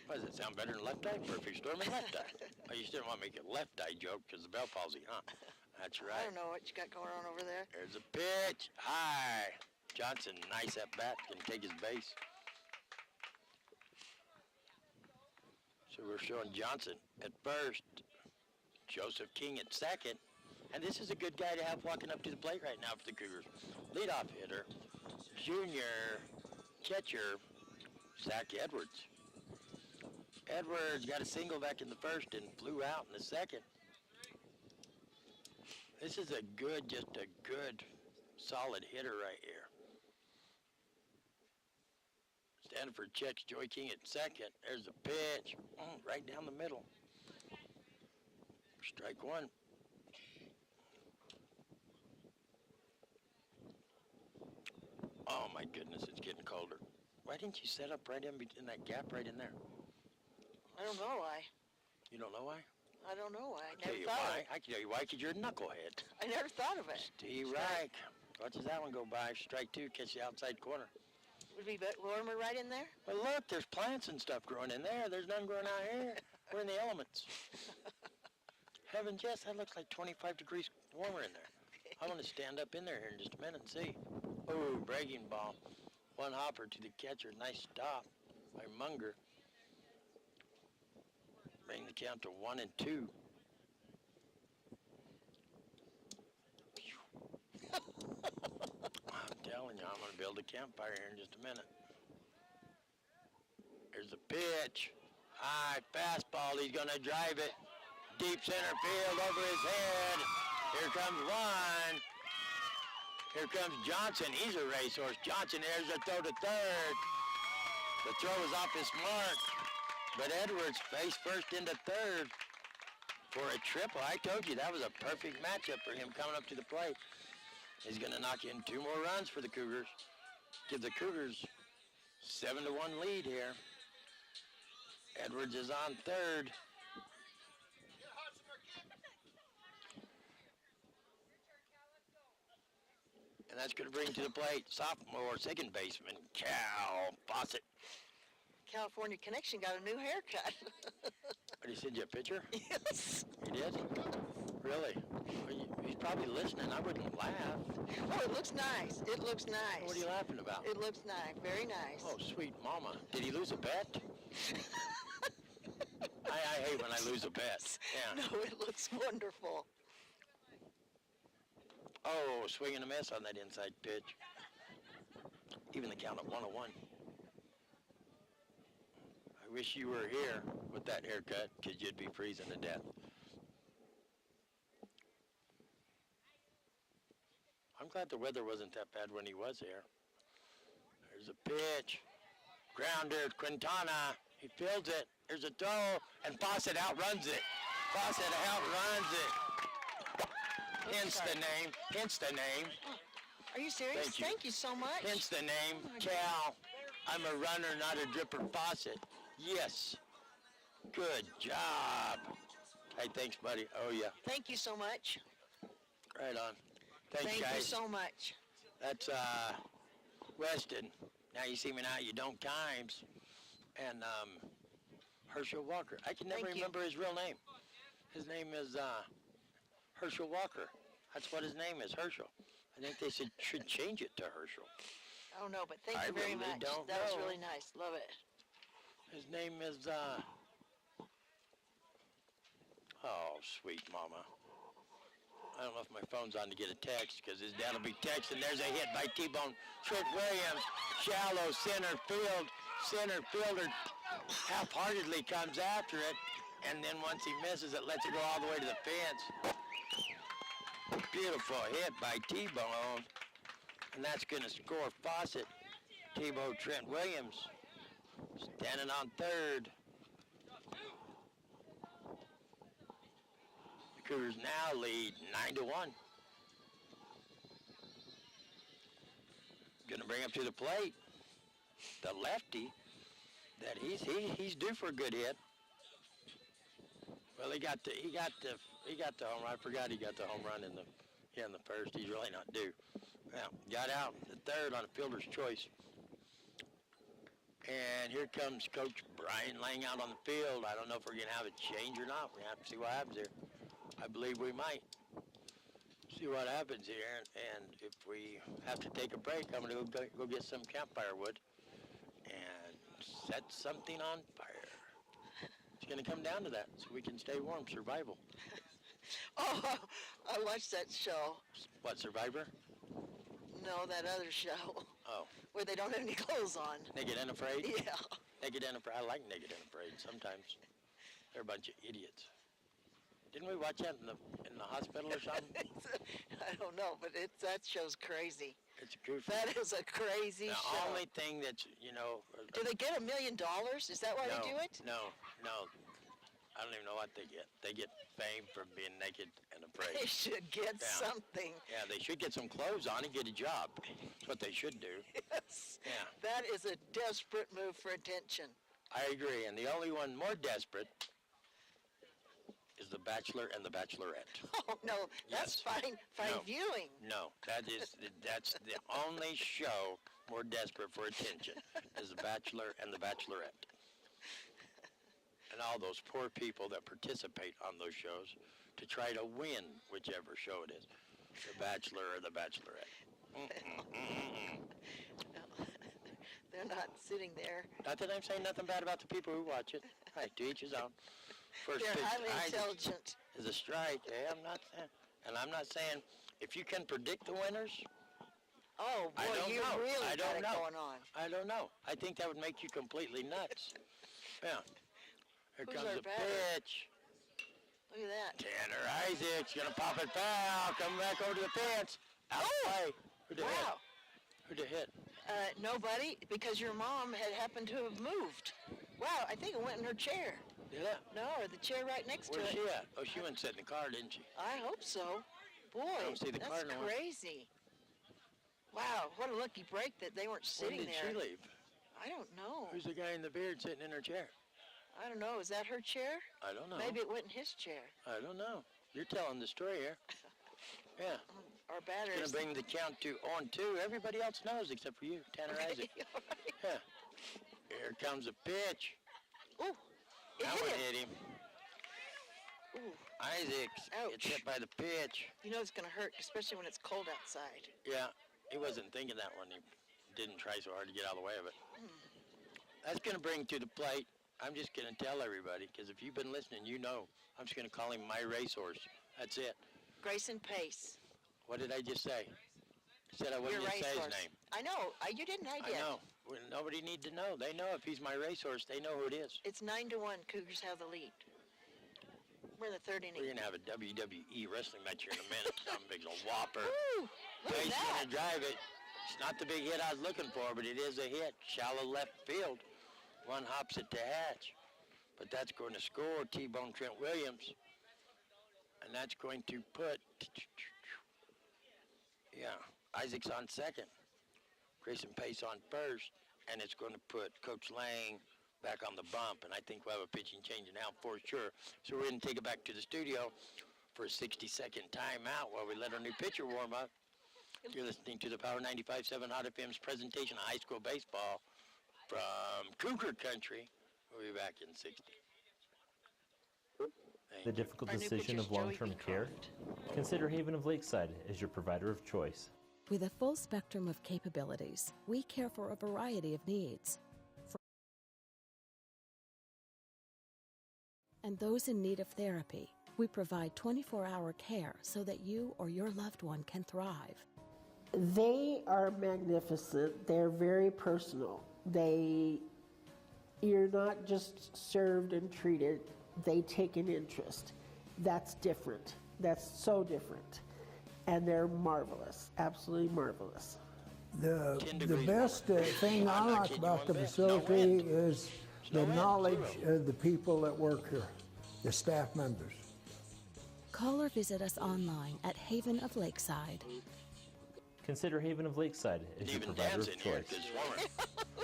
What, does it sound better than left eye? Perfect storm in left eye. Oh, you still didn't want to make a left eye joke because of Bell palsy, huh? That's right. I don't know what you got going on over there. There's a pitch. High. Johnson, nice at bat. Can take his base. So we're showing Johnson at first. Joseph King at second. And this is a good guy to have walking up to the plate right now for the Cougars. Leadoff hitter, junior catcher, Zach Edwards. Edwards got a single back in the first and flew out in the second. This is just a good, solid hitter right here. Stanford checks Joey King at second. There's a pitch, right down the middle. Strike one. Oh my goodness, it's getting colder. Why didn't you set up right in that gap right in there? I don't know why. You don't know why? I don't know why. I can tell you why, because you're a knucklehead. I never thought of it. Steve Reich. Watches that one go by. Strike 2, catch the outside corner. Would it be warmer right in there? Well, look, there's plants and stuff growing in there. There's none growing out here. We're in the elements. Heavens, yes, that looks like 25 degrees warmer in there. I want to stand up in there here in just a minute and see. Oh, breaking ball. One hopper to the catcher. Nice stop by Munger. Bring the count to 1-2. I'm telling you, I'm going to build a campfire here in just a minute. There's a pitch. High fastball. He's going to drive it. Deep center field over his head. Here comes one. Here comes Johnson. He's a racehorse. Johnson, there's a throw to third. The throw was off his mark. But Edwards face first into third for a triple. I told you that was a perfect matchup for him coming up to the plate. He's going to knock in 2 more runs for the Cougars. Give the Cougars 7-1 lead here. Edwards is on third. And that's going to bring to the plate sophomore second baseman Cal Fawcett. California Connection got a new haircut. Did he send you a picture? Yes. He did? Really? Well, he's probably listening. I wouldn't laugh. Oh, it looks nice. It looks nice. What are you laughing about? It looks nice. Very nice. Oh, sweet mama. Did he lose a bet? I hate when I lose a bet. Yeah. No, it looks wonderful. Oh, swing and a miss on that inside pitch. Even the count at 1-1. I wish you were here with that haircut, because you'd be freezing to death. I'm glad the weather wasn't that bad when he was here. There's a pitch. Grounder, Quintana. He fields it. There's a throw, and Fawcett outruns it. Fawcett outruns it. Hence the name. Hence the name. Are you serious? Thank you so much. Hence the name, Cal. I'm a runner, not a dripper faucet. Yes. Good job. Hey, thanks, buddy. Oh, yeah. Thank you so much. Right on. Thanks, Thank guys. you so much. That's Weston. Now you see me now, you don't times. And Herschel Walker. I can never remember his real name. His name is Herschel Walker. That's what his name is, Herschel. I think they should change it to Herschel. I don't know, but thank you very much. That was really nice. Love it. His name is, oh, sweet mama. I don't know if my phone's on to get a text, because his dad will be texting. There's a hit by T-Bone. Trent Williams, shallow center field. Center fielder half-heartedly comes after it, and then once he misses it, lets it go all the way to the fence. Beautiful hit by T-Bone, and that's going to score Fawcett. T-Bone Trent Williams standing on third. The Cougars now lead 9-1. Going to bring up to the plate the lefty. That he's due for a good hit. Well, he got the home run. I forgot he got the home run in the first. He's really not due. Well, got out the third on a fielder's choice. And here comes Coach Brian laying out on the field. I don't know if we're going to have a change or not. We're going to have to see what happens here. I believe we might. See what happens here. And if we have to take a break, I'm going to go get some campfire wood and set something on fire. It's going to come down to that, so we can stay warm. Survival. Oh, I watched that show. What, Survivor? No, that other show. Oh. Where they don't have any clothes on. Naked and Afraid? Yeah. Naked and Afraid. I like Naked and Afraid sometimes. They're a bunch of idiots. Didn't we watch that in the hospital or something? I don't know, but that show's crazy. It's goofy. That is a crazy show. The only thing that's, Do they get $1 million? Is that why they do it? No. I don't even know what they get. They get fame for being naked and afraid. They should get something. Yeah, they should get some clothes on and get a job. That's what they should do. Yes. Yeah. That is a desperate move for attention. I agree. And the only one more desperate is The Bachelor and The Bachelorette. Oh, no. That's fine viewing. No, that's the only show more desperate for attention is The Bachelor and The Bachelorette. And all those poor people that participate on those shows to try to win whichever show it is, The Bachelor or The Bachelorette. They're not sitting there. Not that I'm saying nothing bad about the people who watch it. Hey, to each his own. First They're pitch, highly intelligent. Is a strike. Yeah, I'm not saying if you can predict the winners. Oh boy, you really got it going on. I don't know. I think that would make you completely nuts. Yeah. Here comes the pitch. Look at that. Tanner Isaac's gonna pop it foul. Come back over to the fence. Out play. Who'd it hit? Who'd it hit? Nobody, because your mom had happened to have moved. Wow, I think it went in her chair. Did it? No, or the chair right next to it. Where's she at? Oh, she went and sat in the car, didn't she? I hope so. Boy, I don't see the car that's no more. crazy. Wow, what a lucky break that they weren't sitting When did there. she leave? I don't know. Who's the guy in the beard sitting in her chair? I don't know. Is that her chair? I don't know. Maybe it went in his chair. I don't know. You're telling the story here. Yeah. Our batteries. It's going to bring the count to 0-2. Everybody else knows except for you, Tanner Isaac. Yeah. Here comes a pitch. Ooh, that one hit him. Ooh. Isaac gets hit by the pitch. You know it's going to hurt, especially when it's cold outside. Yeah, he wasn't thinking that one. He didn't try so hard to get out of the way of it. That's going to bring to the plate. I'm just going to tell everybody, because if you've been listening, you know. I'm just going to call him my racehorse. That's it. Grayson Pace. What did I just say? I said I Your wouldn't say his racehorse. name. I know. You didn't. I I did. know. Well, nobody need to know. They know if he's my racehorse, they know who it is. It's 9-1. Cougars have the lead. We're in the third inning. We're going to have a WWE wrestling match here in a minute. Some big old whopper. Woo! Look at He's that. going to drive it. It's not the big hit I was looking for, but it is a hit. Shallow left field. One hops it to Hatch. But that's going to score T-Bone Trent Williams. And that's going to put, Isaac's on second. Grayson Pace on first. And it's going to put Coach Lang back on the bump. And I think we'll have a pitching change now for sure. So we're going to take it back to the studio for a 60-second timeout while we let our new pitcher warm up. You're listening to the Power 95.7 Hot FM's presentation of high school baseball from Cougar Country. We'll be back in 60. The difficult decision of long-term care? Consider Haven of Lakeside as your provider of choice. With a full spectrum of capabilities, we care for a variety of needs. And those in need of therapy, we provide 24-hour care so that you or your loved one can thrive. They are magnificent. They're very personal. You're not just served and treated. They take an interest. That's different. That's so different. And they're marvelous, absolutely marvelous. The best thing I like about the facility is the knowledge of the people that work here, the staff members. Call or visit us online at Haven of Lakeside. Consider Haven of Lakeside as your provider of choice.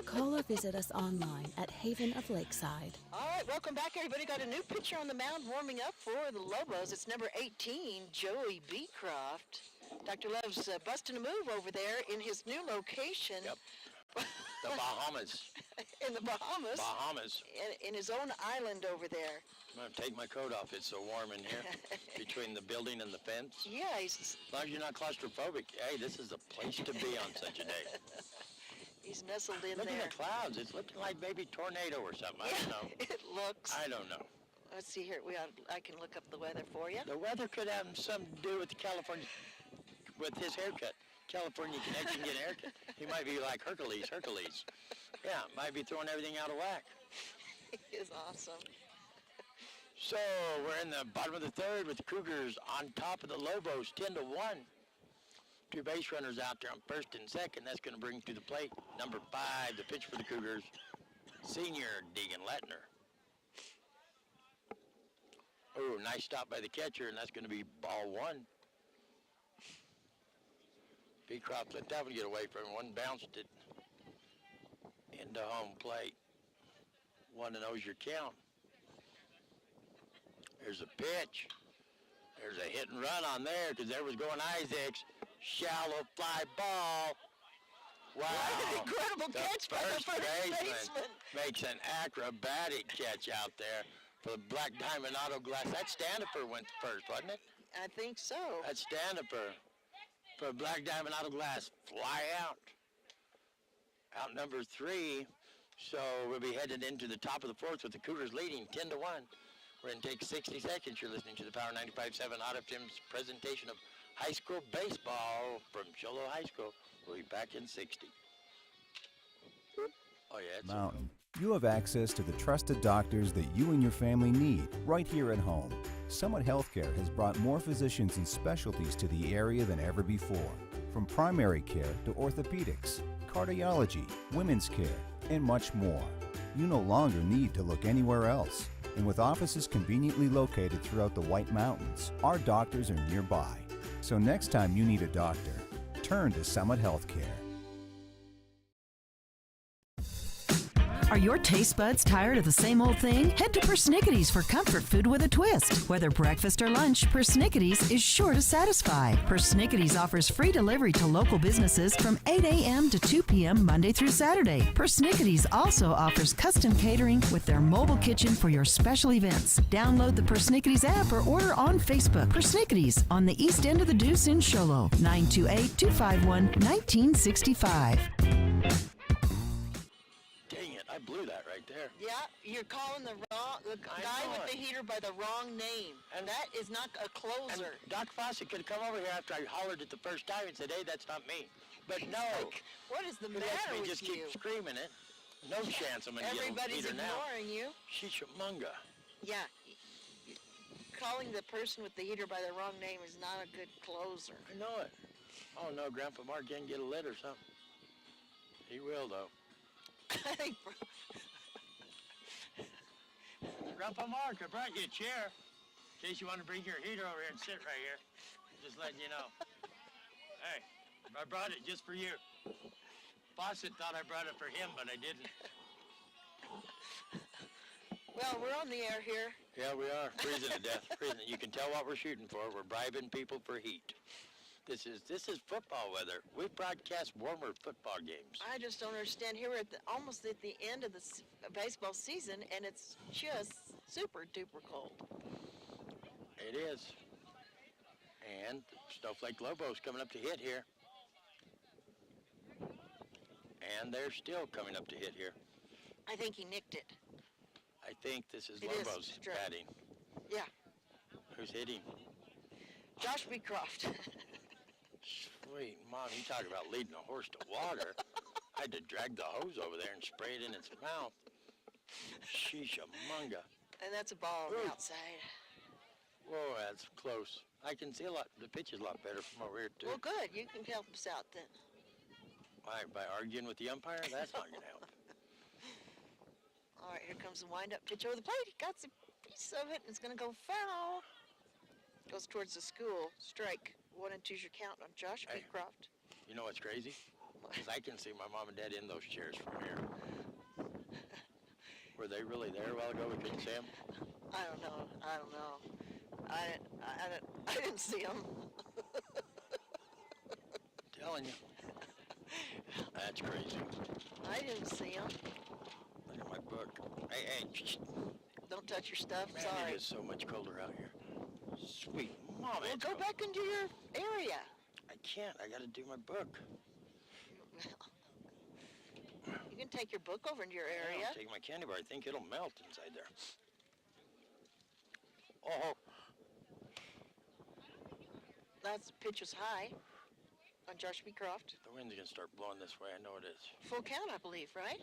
Call or visit us online at Haven of Lakeside. All right, welcome back, everybody. Got a new pitcher on the mound warming up for the Lobos. It's number 18, Joey Beecroft. Dr. Love's busting a move over there in his new location. Yep. The Bahamas. In the Bahamas. Bahamas. In his own island over there. I'm going to take my coat off. It's so warm in here between the building and the fence. Yeah, As long as you're not claustrophobic, hey, this is a place to be on such a day. He's nestled in Look there. at the clouds. It's looking like maybe tornado or something. I don't know. It looks. I don't know. Let's see here. I can look up the weather for you. The weather could have something to do with California, with his haircut. California connection, get a haircut. He might be like Hercules. Yeah, might be throwing everything out of whack. He is awesome. So we're in the bottom of the third with the Cougars on top of the Lobos, 10-1. Two base runners out there on first and second. That's going to bring to the plate number 5, the pitch for the Cougars, senior Deegan Lettner. Oh, nice stop by the catcher, and that's going to be ball 1. Beecroft let that one get away from him. One bounced it into home plate. 1-0's your count. There's a pitch. There's a hit and run on there because there was going Isaacs. Shallow fly ball. Wow. What an incredible catch by the first baseman. Makes an acrobatic catch out there for the Black Diamond Auto Glass. That Standifer went first, wasn't it? I think so. That's Standifer for Black Diamond Auto Glass. Fly out. Out number 3. So we'll be headed into the top of the fourth with the Cougars leading 10-1. We're going to take 60 seconds. You're listening to the Power 95.7 Hot FM's presentation of high school baseball from Cholo High School. We'll be back in 60. Oh, yeah. It's Mountain. You have access to the trusted doctors that you and your family need right here at home. Summit Healthcare has brought more physicians and specialties to the area than ever before. From primary care to orthopedics, cardiology, women's care, and much more. You no longer need to look anywhere else. And with offices conveniently located throughout the White Mountains, our doctors are nearby. So next time you need a doctor, turn to Summit Healthcare. Are your taste buds tired of the same old thing? Head to Persnickity's for comfort food with a twist. Whether breakfast or lunch, Persnickity's is sure to satisfy. Persnickity's offers free delivery to local businesses from 8 a.m. to 2 p.m. Monday through Saturday. Persnickity's also offers custom catering with their mobile kitchen for your special events. Download the Persnickity's app or order on Facebook. Persnickity's on the east end of the Deuce in Sholo, 928-251-1965. I blew that right there. Yeah, You're calling the guy with the heater by the wrong name. And that is not a closer. And Doc Fawcett could come over here after I hollered it the first time and said, hey, that's not me. But no. Like, what is the He matter lets me with just you? keep screaming it. No chance I'm going to get a Everybody's heater now. ignoring you. Shishamunga. Yeah. Calling the person with the heater by the wrong name is not a good closer. I know it. Oh, no, Grandpa Mark didn't get a lit or something. He will, though. I think Grandpa Mark, I brought you a chair in case you want to bring your heater over here and sit right here. Just letting you know. Hey, I brought it just for you. Fawcett thought I brought it for him, but I didn't. Well, we're on the air here. Yeah, we are. Freezing to death. Freezing. You can tell what we're shooting for. We're bribing people for heat. This is football weather. We broadcast warmer football games. I just don't understand. Here we're almost at the end of the baseball season, and it's just super duper cold. It is. And Snowflake Lobos coming up to hit here. And they're still coming up to hit here. I think he nicked it. I think this is It Lobos is, sure. batting. Yeah. Who's hitting? Josh Beecroft. Sweet Mom, you talk about leading a horse to water. I had to drag the hose over there and spray it in its mouth. Shishamunga. And that's a ball on the outside. Whoa, that's close. I can see a lot. The pitch is a lot better from over here, too. Well, good. You can help us out then. Why, by arguing with the umpire? That's not going to help. All right, here comes the wind-up pitch over the plate. He got a piece of it, and it's going to go foul. Goes towards the school. Strike. 1 and 2's your count on Josh Beecroft. You know what's crazy? Because I can see my mom and dad in those chairs from here. Were they really there a while ago? We couldn't see them? I don't know. I didn't see him. Telling you. That's crazy. I didn't see him. Look at my book. Hey. Don't touch your stuff. Man, Sorry. it is so much colder out here. Sweet Mom. Well, go back into your area. I can't. I got to do my book. You can take your book over into your area. I'll take my candy bar. I think it'll melt inside there. Oh. That pitch was high on Josh Beecroft. The wind's going to start blowing this way. I know it is. Full count, I believe, right?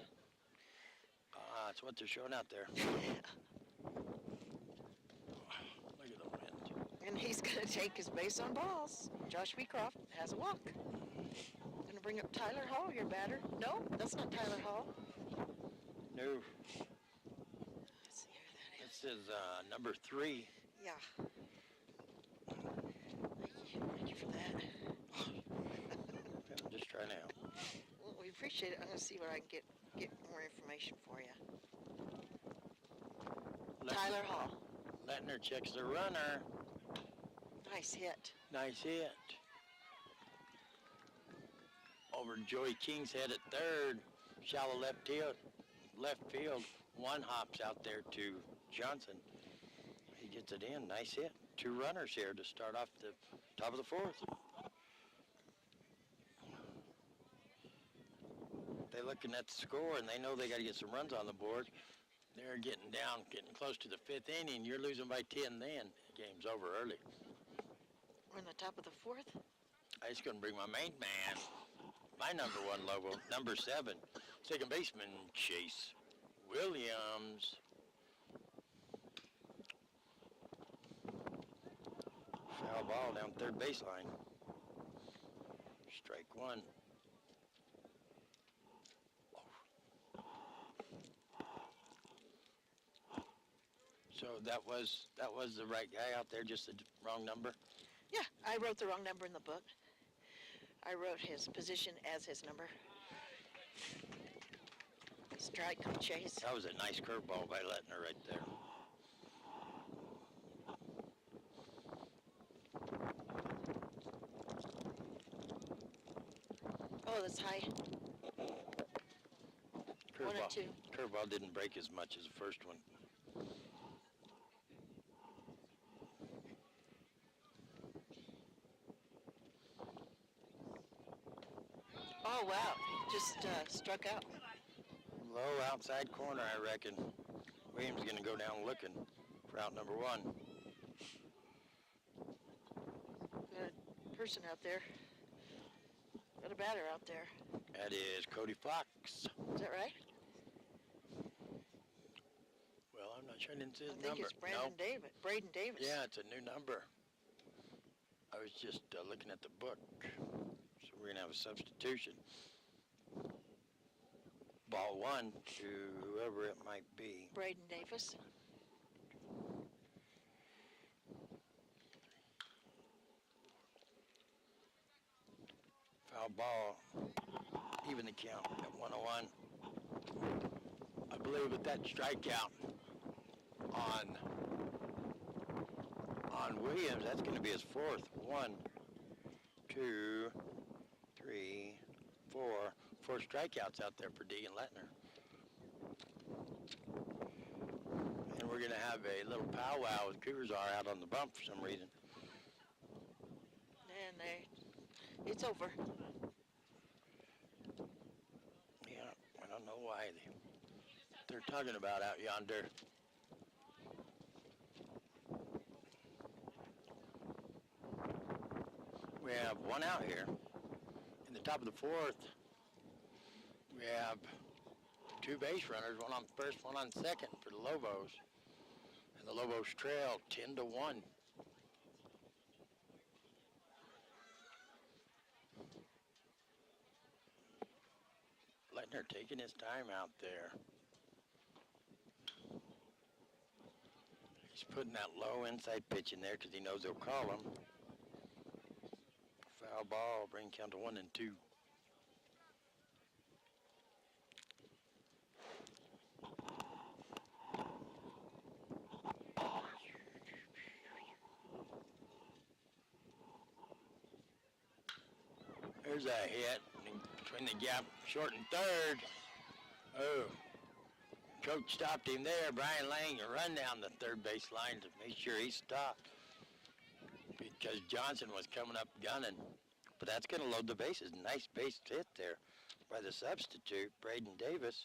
That's what they're showing out there. Look at the wind. And he's going to take his base on balls. Josh Beecroft has a walk. Going to bring up Tyler Hall, your batter. No, that's not Tyler Hall. No. Let's see who that is. This is number 3. Yeah. Thank you for that. I'm just trying to help. Well, we appreciate it. I'm going to see what I can get more information for you. Tyler Hall. Lettner checks the runner. Nice hit. Nice hit. Over Joey King's head at third. Shallow left field. One hops out there to Johnson. He gets it in. Nice hit. 2 runners here to start off the top of the 4th. They're looking at the score, and they know they got to get some runs on the board. They're getting close to the 5th inning. You're losing by 10 then. The game's over early. We're in the top of the 4th. I just going to bring my main man. My number 1 Lobo, number 7. Second baseman, Chase Williams. Foul ball down third baseline. Strike 1. So that was the right guy out there, just the wrong number? Yeah, I wrote the wrong number in the book. I wrote his position as his number. Strike, Chase. That was a nice curveball by Lettner right there. Oh, that's high. 1 and 2. Curveball didn't break as much as the first one. Oh, wow. Just struck out. Low outside corner, I reckon. Williams is going to go down looking for out number 1. Got a person out there. Got a batter out there. That is Cody Fox. Is that right? Well, I'm not sure. I didn't see his I think number. it's Braden Davis. Yeah, it's a new number. I was just looking at the book. So we're going to have a substitution. Ball 1 to whoever it might be. Braden Davis. Foul ball. Even the count at 101. I believe with that strikeout on Williams, that's going to be his 4th. 1, 2, 3, 4. 4 strikeouts out there for Deegan Lettner. And we're going to have a little powwow with Cougars are out on the bump for some reason. And it's over. Yeah, I don't know why they're talking about out yonder. We have 1 out here. In the top of the 4th, we have 2 base runners, 1 on first, 1 on second for the Lobos. And the Lobos trail 10-1. Lettner taking his time out there. He's putting that low inside pitch in there because he knows they'll call him. Foul ball, bring count to 1 and 2. There's a hit between the gap, short and third. Oh, coach stopped him there. Brian Lang run down the third base line to make sure he stopped because Johnson was coming up gunning. But that's going to load the bases. Nice base hit there by the substitute, Braden Davis.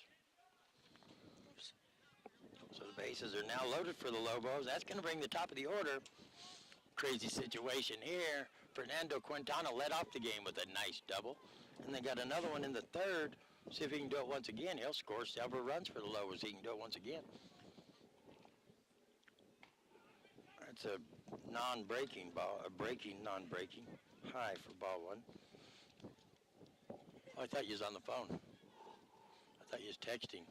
So the bases are now loaded for the Lobos. That's going to bring the top of the order. Crazy situation here. Fernando Quintana led off the game with a nice double. And they got another one in the 3rd. See if he can do it once again. He'll score several runs for the Lobos. He can do it once again. That's a non-breaking ball, a breaking, non-breaking. High for ball 1. Oh, I thought you was on the phone. I thought you was texting.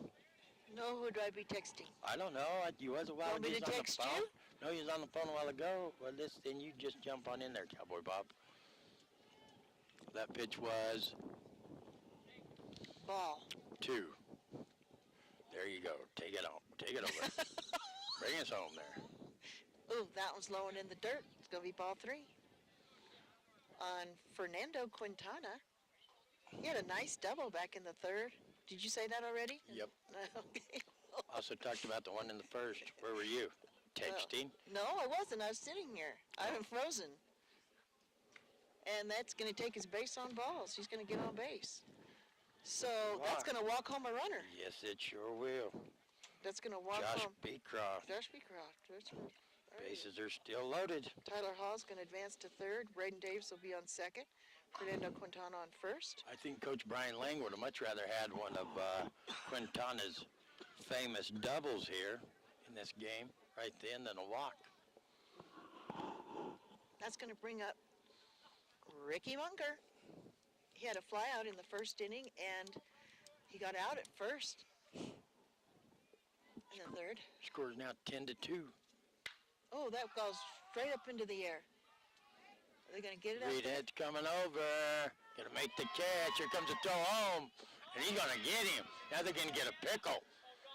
No, who do I be texting? I don't know. You was a while ago. Want me to text you? No, you was on the phone a while ago. Well, then you just jump on in there, Cowboy Bob. That pitch was ball 2. There you go. Take it home. Take it over. Bring us home there. Ooh, that one's low and in the dirt. It's going to be ball 3. On Fernando Quintana. He had a nice double back in the 3rd. Did you say that already? Yep. Okay. Also talked about the one in the 1st. Where were you? Texting? No, I wasn't. I was sitting here. I'm frozen. And that's going to take his base on balls. He's going to get on base. So that's going to walk home a runner. Yes, it sure will. That's going to walk Josh home. Beecroft. Josh Beecroft. That's right. Bases are still loaded. Tyler Hall's going to advance to 3rd. Braden Davis will be on 2nd. Fernando Quintana on 1st. I think Coach Brian Lang would have much rather had one of Quintana's famous doubles here in this game right then than a walk. That's going to bring up Ricky Munger. He had a fly out in the 1st inning, and he got out at 1st. In the 3rd. Score's now 10-2. Oh, that goes straight up into the air. Are they going to get it out there? Reedhead's coming over. Going to make the catch. Here comes a throw home. And he's going to get him. Now they're going to get a pickle.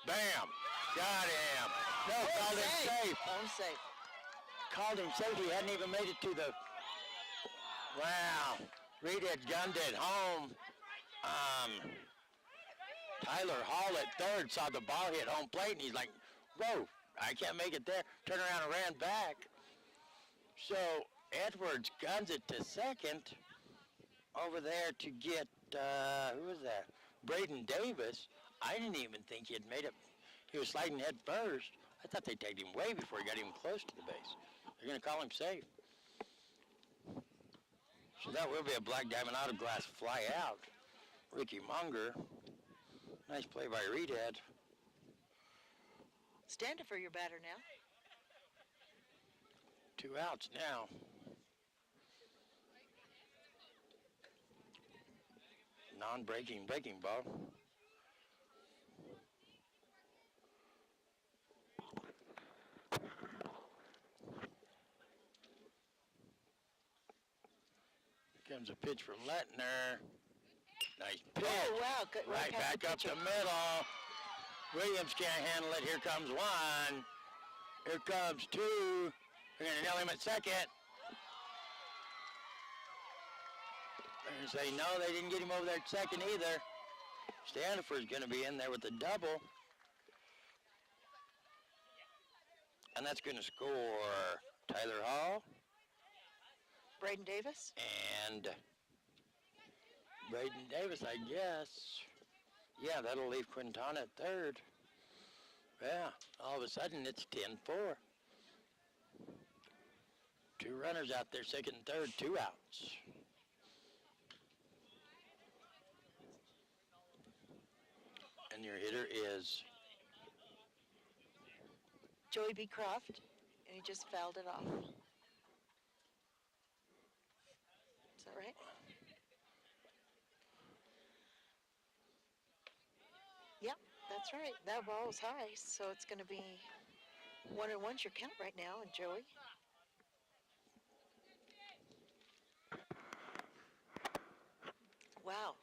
Bam. Got him. No, called him safe. Home safe. Called him safe. He hadn't even made it to the... Wow. Reedhead gunned it home. Tyler Hall at 3rd saw the ball hit home plate, and he's like, whoa, I can't make it there. Turned around and ran back. So Edwards guns it to 2nd over there to get, who was that? Braden Davis. I didn't even think he had made it. He was sliding head first. I thought they tagged him way before he got even close to the base. They're going to call him safe. So that will be a black diamond auto glass fly out. Ricky Munger. Nice play by Reedhead. Stand up for your batter now. 2 outs now. Non-breaking breaking ball. Here comes a pitch from Lettner. Nice pitch. Oh, wow. Good. Right back up the middle. Williams can't handle it. Here comes 1. Here comes 2. They're going to nail him at second. They're going to say, no, they didn't get him over there at second either. Standifer's going to be in there with the double. And that's going to score Tyler Hall. Braden Davis. And Braden Davis, I guess. Yeah, that'll leave Quintana at third. Yeah, all of a sudden it's 10-4. 2 runners out there, second and third, 2 outs. And your hitter is Joey B. Croft, and he just fouled it off. Is that right? Yep, that's right. That ball was high, so it's going to be 1-1's your count right now, and Joey. Wow.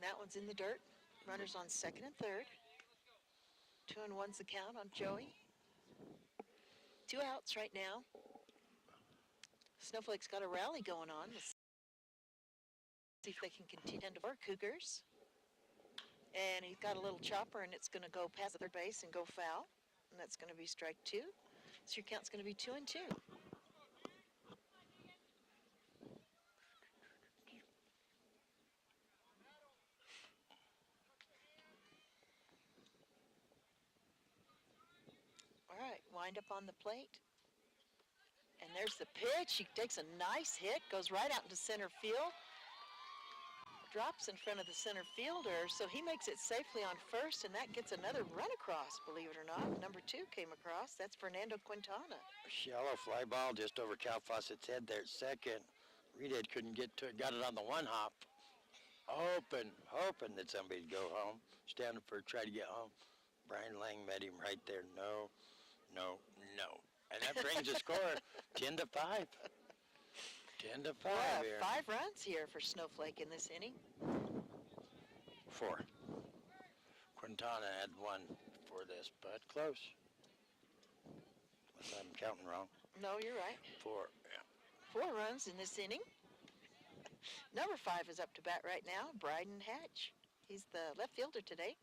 That one's in the dirt. Runners on second and third. 2-1's the count on Joey. 2 outs right now. Snowflake's got a rally going on. Let's see if they can contend for Cougars. And he's got a little chopper, and it's going to go past the third base and go foul. And that's going to be strike 2. So your count's going to be 2-2. All right, wind up on the plate. And there's the pitch. He takes a nice hit, goes right out into center field. Drops in front of the center fielder, so he makes it safely on first, and that gets another run across, believe it or not. Number 2 came across. That's Fernando Quintana. shallow fly ball just over Cal Fawcett's head there at second. Reedhead couldn't get to it, got it on the 1 hop. Hoping that somebody'd go home. Standifer tried to get home. Brian Lang met him right there. No. And that brings the score 10-5. 10-5 here. 5 runs here for Snowflake in this inning. 4. Quintana had 1 for this, but close. Unless I'm counting wrong. No, you're right. 4, yeah. 4 runs in this inning. Number 5 is up to bat right now, Bryden Hatch. He's the left fielder today.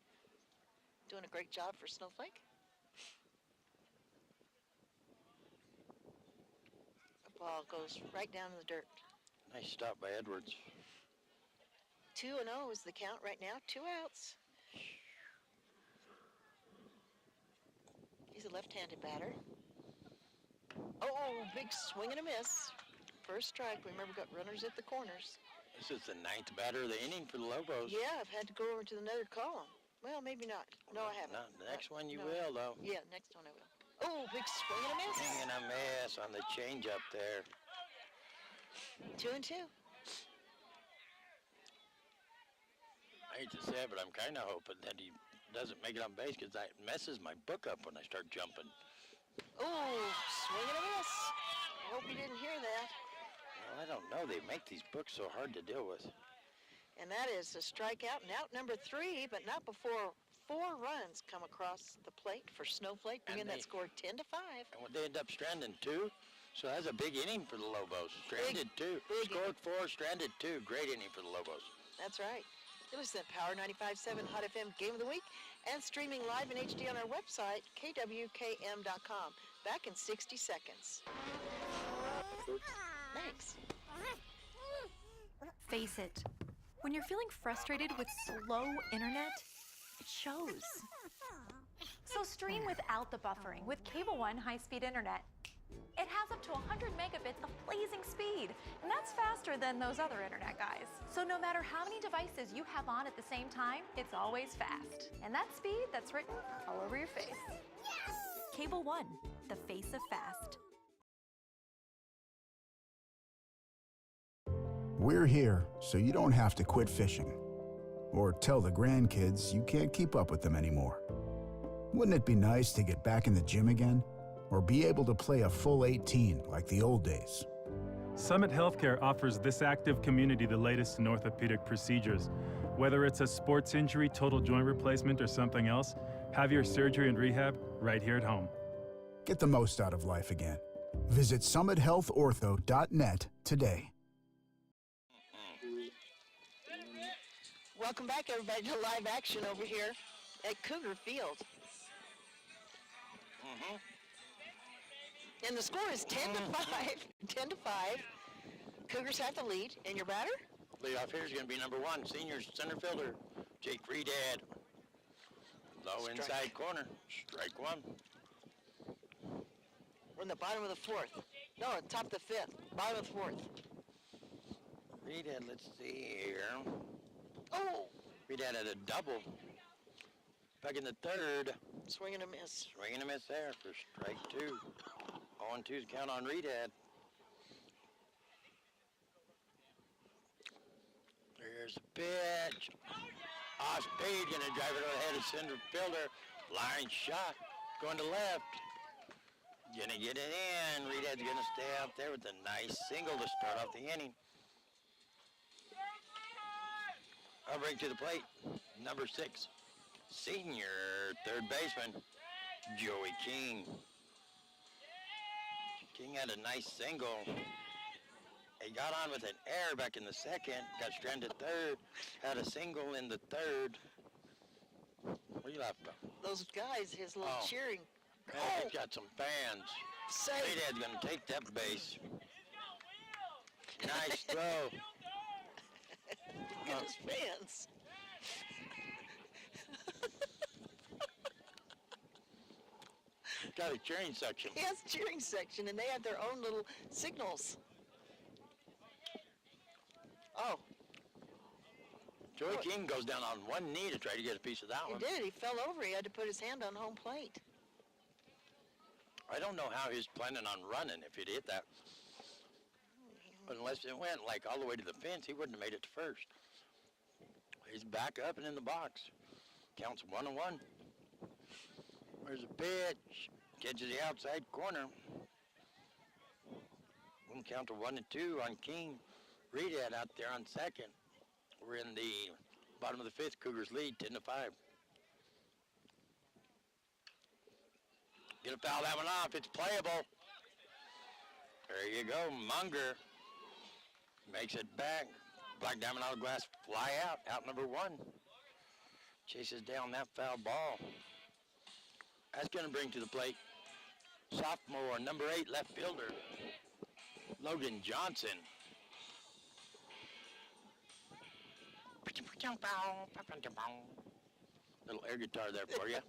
Doing a great job for Snowflake. The ball goes right down in the dirt. Nice stop by Edwards. 2-0 is the count right now. 2 outs. He's a left-handed batter. Oh, big swing and a miss. First strike. Remember, we've got runners at the corners. This is the 9th batter of the inning for the Lobos. Yeah, I've had to go over to another column. Well, maybe not. No, I haven't. Not the next one you will, though. Yeah, next one I will. Oh, big swing and a miss. Swing and a miss on the change-up there. 2-2. I hate to say it, but I'm kind of hoping that he doesn't make it on base because that messes my book up when I start jumping. Oh, swing and a miss. I hope you didn't hear that. Well, I don't know. They make these books so hard to deal with. And that is a strikeout, and out number 3, but not before 4 runs come across the plate for Snowflake, bringing that score 10-5. And they end up stranding 2, so that's a big inning for the Lobos. Stranded 2. Scored 4, stranded 2. Great inning for the Lobos. That's right. It was the Power 95.7 Hot FM Game of the Week and streaming live in HD on our website, KWKM.com. Back in 60 seconds. Thanks. Face it. When you're feeling frustrated with slow internet, it shows. So stream without the buffering with Cable One high-speed internet. It has up to 100 megabits of blazing speed, and that's faster than those other internet guys. So no matter how many devices you have on at the same time, it's always fast. And that's speed that's written all over your face. Cable One, the face of fast. We're here so you don't have to quit fishing or tell the grandkids you can't keep up with them anymore. Wouldn't it be nice to get back in the gym again or be able to play a full 18 like the old days? Summit Healthcare offers this active community the latest in orthopedic procedures. Whether it's a sports injury, total joint replacement, or something else, have your surgery and rehab right here at home. Get the most out of life again. Visit summithealthortho.net today. Welcome back, everybody, to live action over here at Cougar Field. And the score is 10 to 5. 10 to 5. Cougars have the lead. And your batter? Leadoff hitter is going to be number 1, senior center fielder, Jake Reedad. Low inside corner, strike 1. We're in the bottom of the 4th. No, top of the 5th. Bottom of the 4th. Reedad, let's see here. Oh! Reedad had a double. Back in the 3rd. Swing and a miss. Swing and a miss there for strike 2. 0-2's count on Reedad. There's the pitch. Off speed, gonna drive it over the head of center fielder. Line shot, going to left. Gonna get it in. Reedad's gonna stay out there with a nice single to start off the inning. I'll bring to the plate, number 6, senior third baseman, Joey King. King had a nice single. He got on with an error back in the 2nd, got stranded 3rd, had a single in the 3rd. What are you laughing about? Those guys, his little cheering. Man, he's got some fans. Reedad's gonna take that base. Nice throw. Look at his fans. Got a cheering section. He has a cheering section, and they have their own little signals. Oh. Joey King goes down on one knee to try to get a piece of that one. He did. He fell over. He had to put his hand on home plate. I don't know how he's planning on running if he'd hit that. Unless it went like all the way to the fence, he wouldn't have made it to first. He's back up and in the box. Counts 1-1. There's a pitch. Catches the outside corner. One count to 1-2 on King. Reedad out there on second. We're in the bottom of the 5th. Cougars lead 10 to 5. Gonna foul that one off. It's playable. There you go. Munger makes it back. Black Diamond Hourglass fly out. Out number 1. Chases down that foul ball. That's going to bring to the plate sophomore, number 8 left fielder, Logan Johnson. Little air guitar there for you.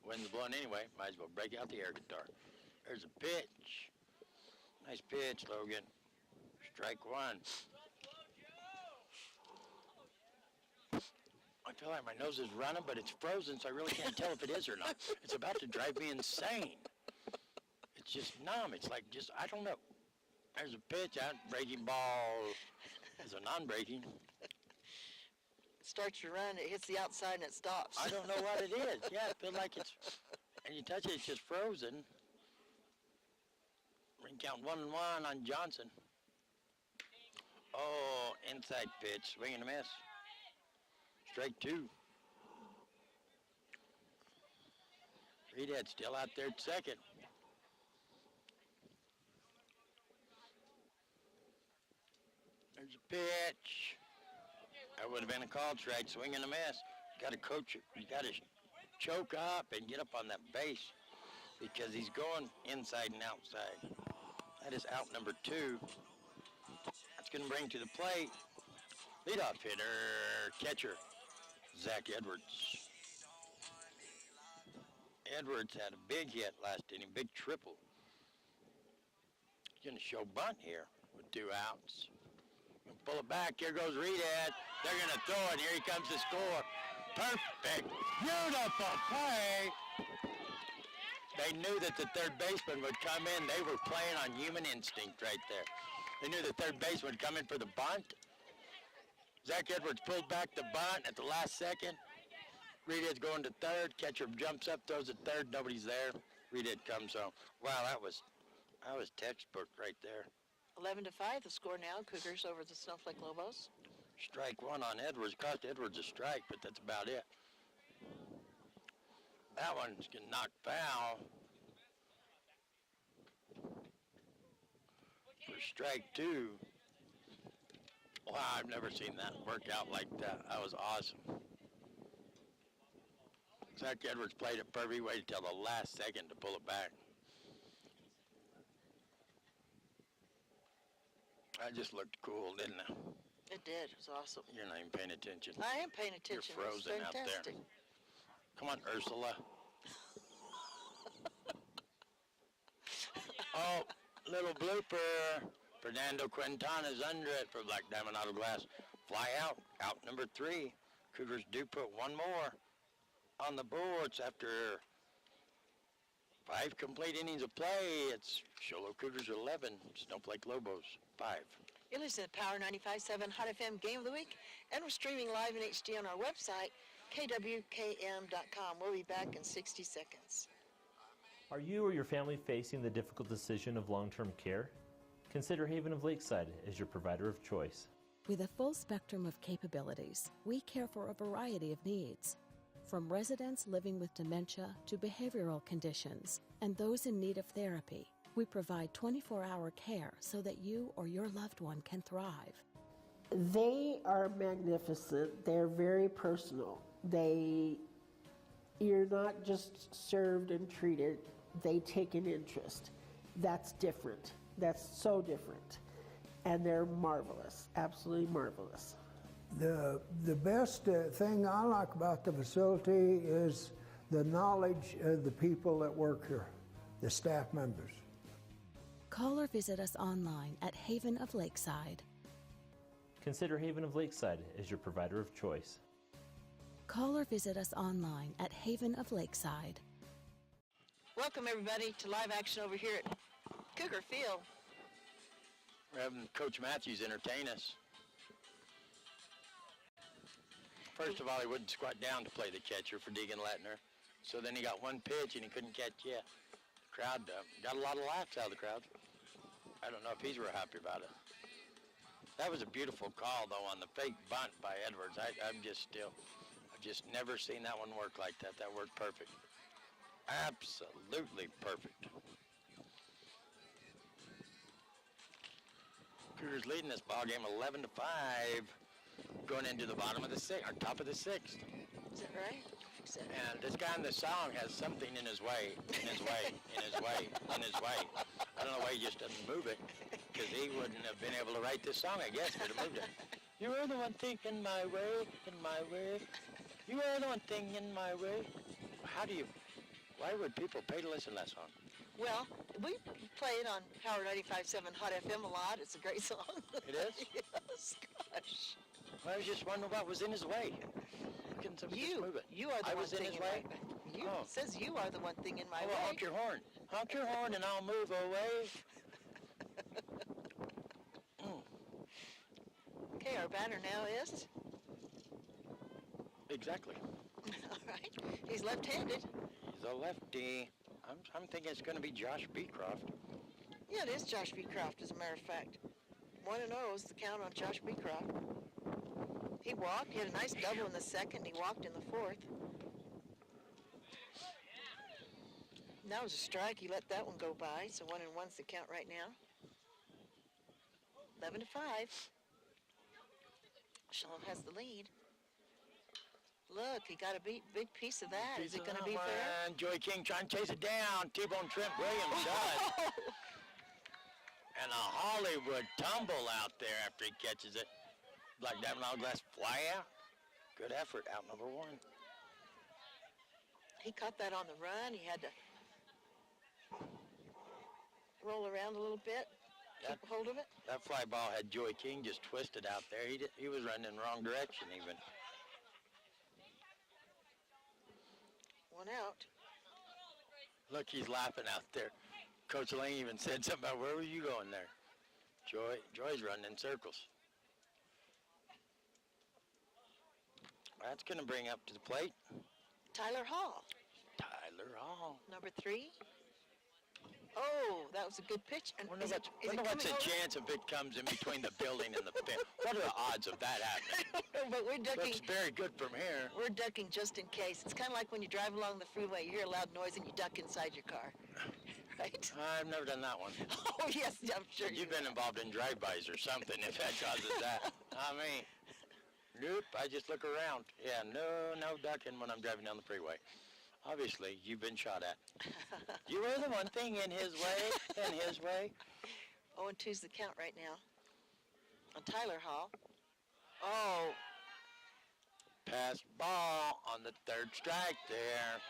Wind's blowing anyway. Might as well break out the air guitar. There's a pitch. Nice pitch, Logan. Strike 1. I feel like my nose is running, but it's frozen, so I really can't tell if it is or not. It's about to drive me insane. It's just numb. It's like just, I don't know. There's a pitch out. Breaking ball is a non-breaking. Starts to run, it hits the outside and it stops. I don't know what it is. Yeah, I feel like it's, and you touch it, it's just frozen. Ring count 1-1 on Johnson. Oh, inside pitch, swing and a miss. Strike 2. Reedad still out there at second. There's a pitch. That would have been a called strike, swing and a miss. Got to coach it. You got to choke up and get up on that base because he's going inside and outside. That is out number 2. That's going to bring to the plate leadoff hitter, catcher, Zach Edwards. Edwards had a big hit last inning, big triple. He's going to show bunt here with 2 outs. Pull it back. Here goes Reed. They're going to throw it. Here he comes to score. Perfect. Beautiful play. They knew that the third baseman would come in. They were playing on human instinct right there. They knew the third baseman would come in for the bunt. Zach Edwards pulled back the bunt at the last second. Reed going to third. Catcher jumps up, throws it third. Nobody's there. Reed comes home. Wow, that was textbook right there. 11-5, the score now. Cougars over the Snowflake Lobos. Strike 1 on Edwards. Cost Edwards a strike, but that's about it. That one's getting knocked foul. For strike 2. Wow, I've never seen that work out like that. That was awesome. Zach Edwards played it perfect. He waited till the last second to pull it back. That just looked cool, didn't it? It did. It was awesome. You're not even paying attention. I am paying attention. You're frozen out there. Come on, Ursula. Oh, little blooper. Fernando Quintana's under it for Black Diamond Auto Glass. Fly out. Out number 3. Cougars do put 1 more on the boards after 5 complete innings of play. It's Show Cougars 11, Snowflake Lobos 5. You're listening to Power 95.7 Hot FM Game of the Week, and we're streaming live in HD on our website, KWKM.com. We'll be back in 60 seconds. Are you or your family facing the difficult decision of long-term care? Consider Haven of Lakeside as your provider of choice. With a full spectrum of capabilities, we care for a variety of needs. From residents living with dementia to behavioral conditions and those in need of therapy, we provide 24-hour care so that you or your loved one can thrive. They are magnificent. They're very personal. You're not just served and treated. They take an interest. That's different. That's so different. And they're marvelous, absolutely marvelous. The best thing I like about the facility is the knowledge of the people that work here, the staff members. Call or visit us online at Haven of Lakeside. Consider Haven of Lakeside as your provider of choice. Call or visit us online at Haven of Lakeside. Welcome, everybody, to live action over here at Cougar Field. We're having Coach Matthews entertain us. First of all, he wouldn't squat down to play the catcher for Deegan Lettner. So then he got 1 pitch and he couldn't catch yet. The crowd got a lot of laughs out of the crowd. I don't know if he's real happy about it. That was a beautiful call, though, on the fake bunt by Edwards. I've just never seen that one work like that. That worked perfect. Absolutely perfect. Cougars leading this ball game 11-5, going into the bottom of the sixth, or top of the 6th. Is that right? And this guy in the song has something in his way, in his way. I don't know why he just doesn't move it, because he wouldn't have been able to write this song, I guess, if he'd have moved it. You are the one thing in my way. You are the one thing in my way. Why would people pay to listen to that song? Well, we play it on Power 95.7 Hot FM a lot. It's a great song. It is? Yes, gosh. Well, I was just wondering what was in his way. Couldn't somebody just move it? You are the I one was thing in his way? It says you are the one thing in my way. Honk your horn. Honk your horn and I'll move away. Okay, our batter now is? Exactly. All right. He's left-handed. He's a lefty. I'm thinking it's going to be Josh Beecroft. Yeah, it is Josh Beecroft, as a matter of fact. 1-0 is the count on Josh Beecroft. He walked. He had a nice double in the second. He walked in the fourth. That was a strike. He let that one go by. So 1-1's the count right now. 11-5. Shalom has the lead. Look, he got a big piece of that. Is it going to be fair? Joey King trying to chase it down. T-Bone Trent Williams does. And a Hollywood tumble out there after he catches it. Black Diamond Hourglass fly out. Good effort, out number 1. He caught that on the run. He had to roll around a little bit, keep hold of it. That fly ball had Joey King just twisted out there. He was running in the wrong direction even. One out. Look, he's laughing out there. Coach Lane even said something about, where were you going there? Joy's running in circles. That's going to bring up to the plate Tyler Hall. Tyler Hall. Number 3. Oh, that was a good pitch. And Wonder what's the chance if it comes in between the building and the field? What are the odds of that happening? But we're ducking. Looks very good from here. We're ducking just in case. It's kind of like when you drive along the freeway, you hear a loud noise and you duck inside your car. Right? I've never done that one. Oh, yes, I'm sure You've been involved in drive-bys or something if that causes that. I mean, nope, I just look around. Yeah, no ducking when I'm driving down the freeway. Obviously, you've been shot at. You were the one thing in his way. 0-2's the count right now on Tyler Hall. Oh. Pass ball on the third strike there.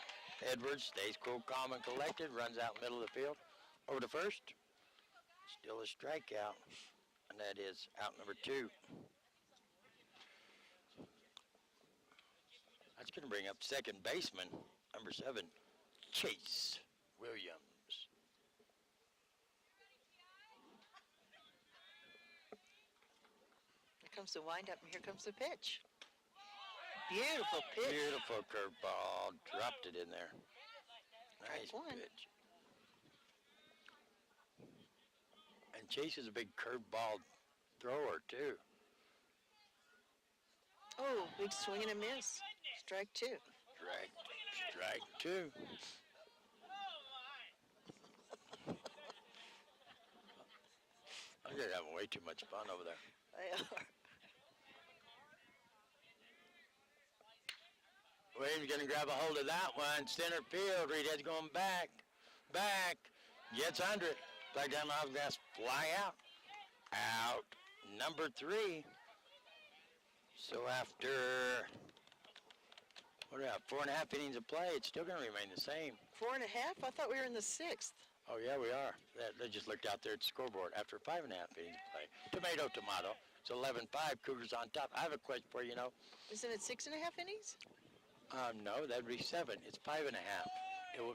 Edwards stays cool, calm, and collected, runs out middle of the field. Over to first. Still a strikeout, and that is out number 2. That's going to bring up second baseman, number 7, Chase Williams. Here comes the windup, and here comes the pitch. Beautiful pitch. Beautiful curveball. Dropped it in there. Nice pitch. And Chase is a big curveball thrower, too. Oh, big swing and a miss. Strike 2. Strike 2. They're having way too much fun over there. They are. Williams going to grab a hold of that one. Center field. Reedhead's going back. Gets under it. Flag down off gas. Fly out. Out. Number 3. So after, 4.5 innings of play, it's still going to remain the same. 4.5? I thought we were in the 6th. Oh, yeah, we are. They just looked out there at the scoreboard after 5.5 innings of play. Tomato. It's 11-5. Cougars on top. I have a question for you, Isn't it 6.5 innings? No, that'd be 7. It's 5.5.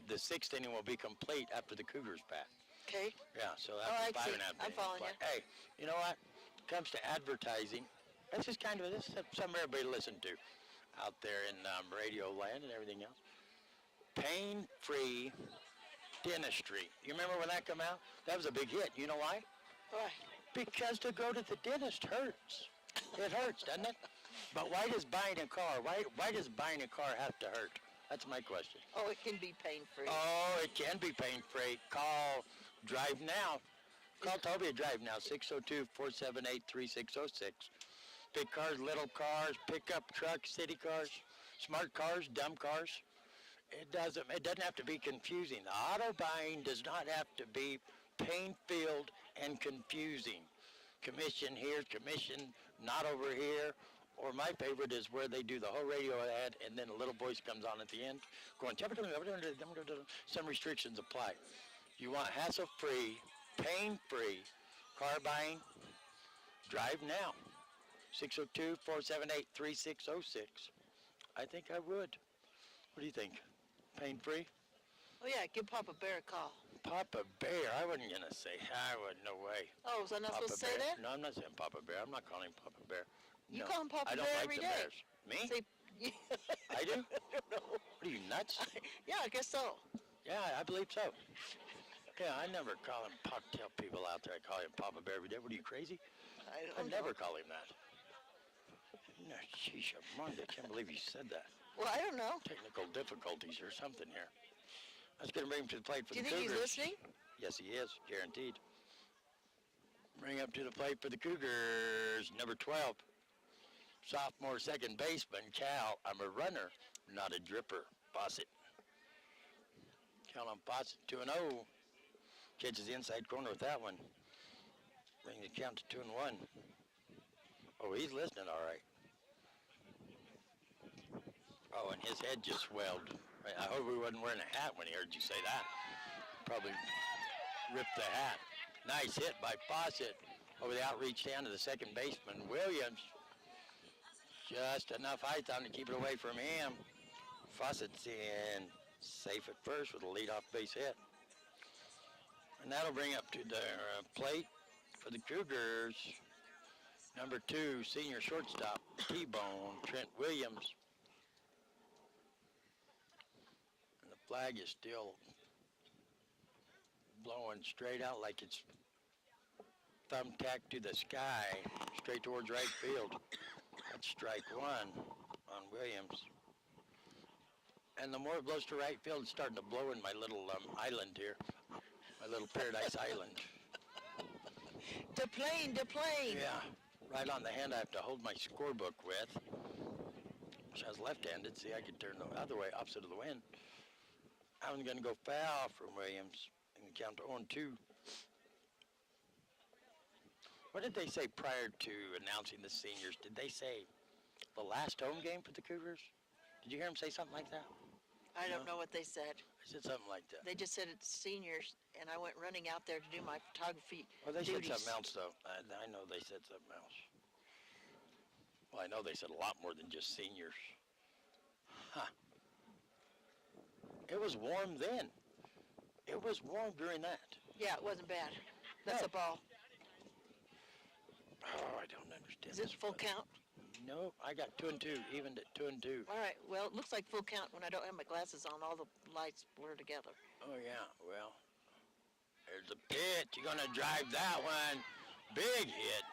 The 6th inning will be complete after the Cougars bat. Okay. Yeah, so that's 5.5 innings. I'm following you. Hey, you know what? When it comes to advertising, this is something everybody listen to out there in radio land and everything else. Pain-free dentistry. You remember when that came out? That was a big hit. You know why? Why? Because to go to the dentist hurts. It hurts, doesn't it? But why does buying a car have to hurt? That's my question. Oh, it can be pain-free. Oh, it can be pain-free. Call Drive Now. Call Toby at Drive Now, 602-478-3606. Big cars, little cars, pickup trucks, city cars, smart cars, dumb cars. It doesn't have to be confusing. The auto buying does not have to be pain-filled and confusing. Commission here, commission not over here. Or my favorite is where they do the whole radio ad and then a little voice comes on at the end going, some restrictions apply. You want hassle-free, pain-free car buying? Drive Now. 602-478-3606. I think I would. What do you think? Pain-free? Oh, yeah, give Papa Bear a call. Papa Bear? I wasn't going to say, no way. Oh, was I not supposed to say that? No, I'm not saying Papa Bear. I'm not calling him Papa Bear. You No, call him Papa I don't Bear like every the day. Bears. Me? Say, I do? I don't know. What are you, nuts? Yeah, I guess so. Yeah, I believe so. Yeah, I never call him tell people out there I call him Papa Bear every day. What are you, crazy? I I never call him that. No, sheesh, I can't believe you said that. Well, I don't know. Technical difficulties or something here. I was going to bring him to the plate for Do the you think Cougars. he's listening? Yes, he is, guaranteed. Bring up to the plate for the Cougars, number 12. Sophomore second baseman, Cal. I'm a runner, not a dripper. Fawcett. Cal on Fawcett, 2-0. Catches the inside corner with that one. Bring the count to 2-1. Oh, he's listening all right. Oh, and his head just swelled. I hope he wasn't wearing a hat when he heard you say that. Probably ripped the hat. Nice hit by Fawcett over the outreach hand of the second baseman, Williams. Just enough height on to keep it away from him. Fawcett's in safe at first with a leadoff base hit. And that'll bring up to the plate for the Cougars, number 2, senior shortstop, T-Bone, Trent Williams. And the flag is still blowing straight out like it's thumbtacked to the sky, straight towards right field. That's strike 1 on Williams. And the more it blows to right field, it's starting to blow in my little island here, my little paradise island. Deplane. Yeah, right on the hand I have to hold my scorebook with, which I was left-handed. See, I could turn the other way, opposite of the wind. I'm going to go foul from Williams and count to 0-2. What did they say prior to announcing the seniors? Did they say the last home game for the Cougars? Did you hear them say something like that? I don't know what they said. I said something like that. They just said it's seniors, and I went running out there to do my photography Well, they duties. said something else, though. I know they said something else. Well, I know they said a lot more than just seniors. Huh. It was warm then. It was warm during that. Yeah, it wasn't bad. That's a ball. Oh, I don't understand. Is it full count? No, I got 2-2, evened at 2-2. All right, well, it looks like full count when I don't have my glasses on. All the lights blur together. Oh, yeah, well, there's a pitch. You're going to drive that one. Big hit.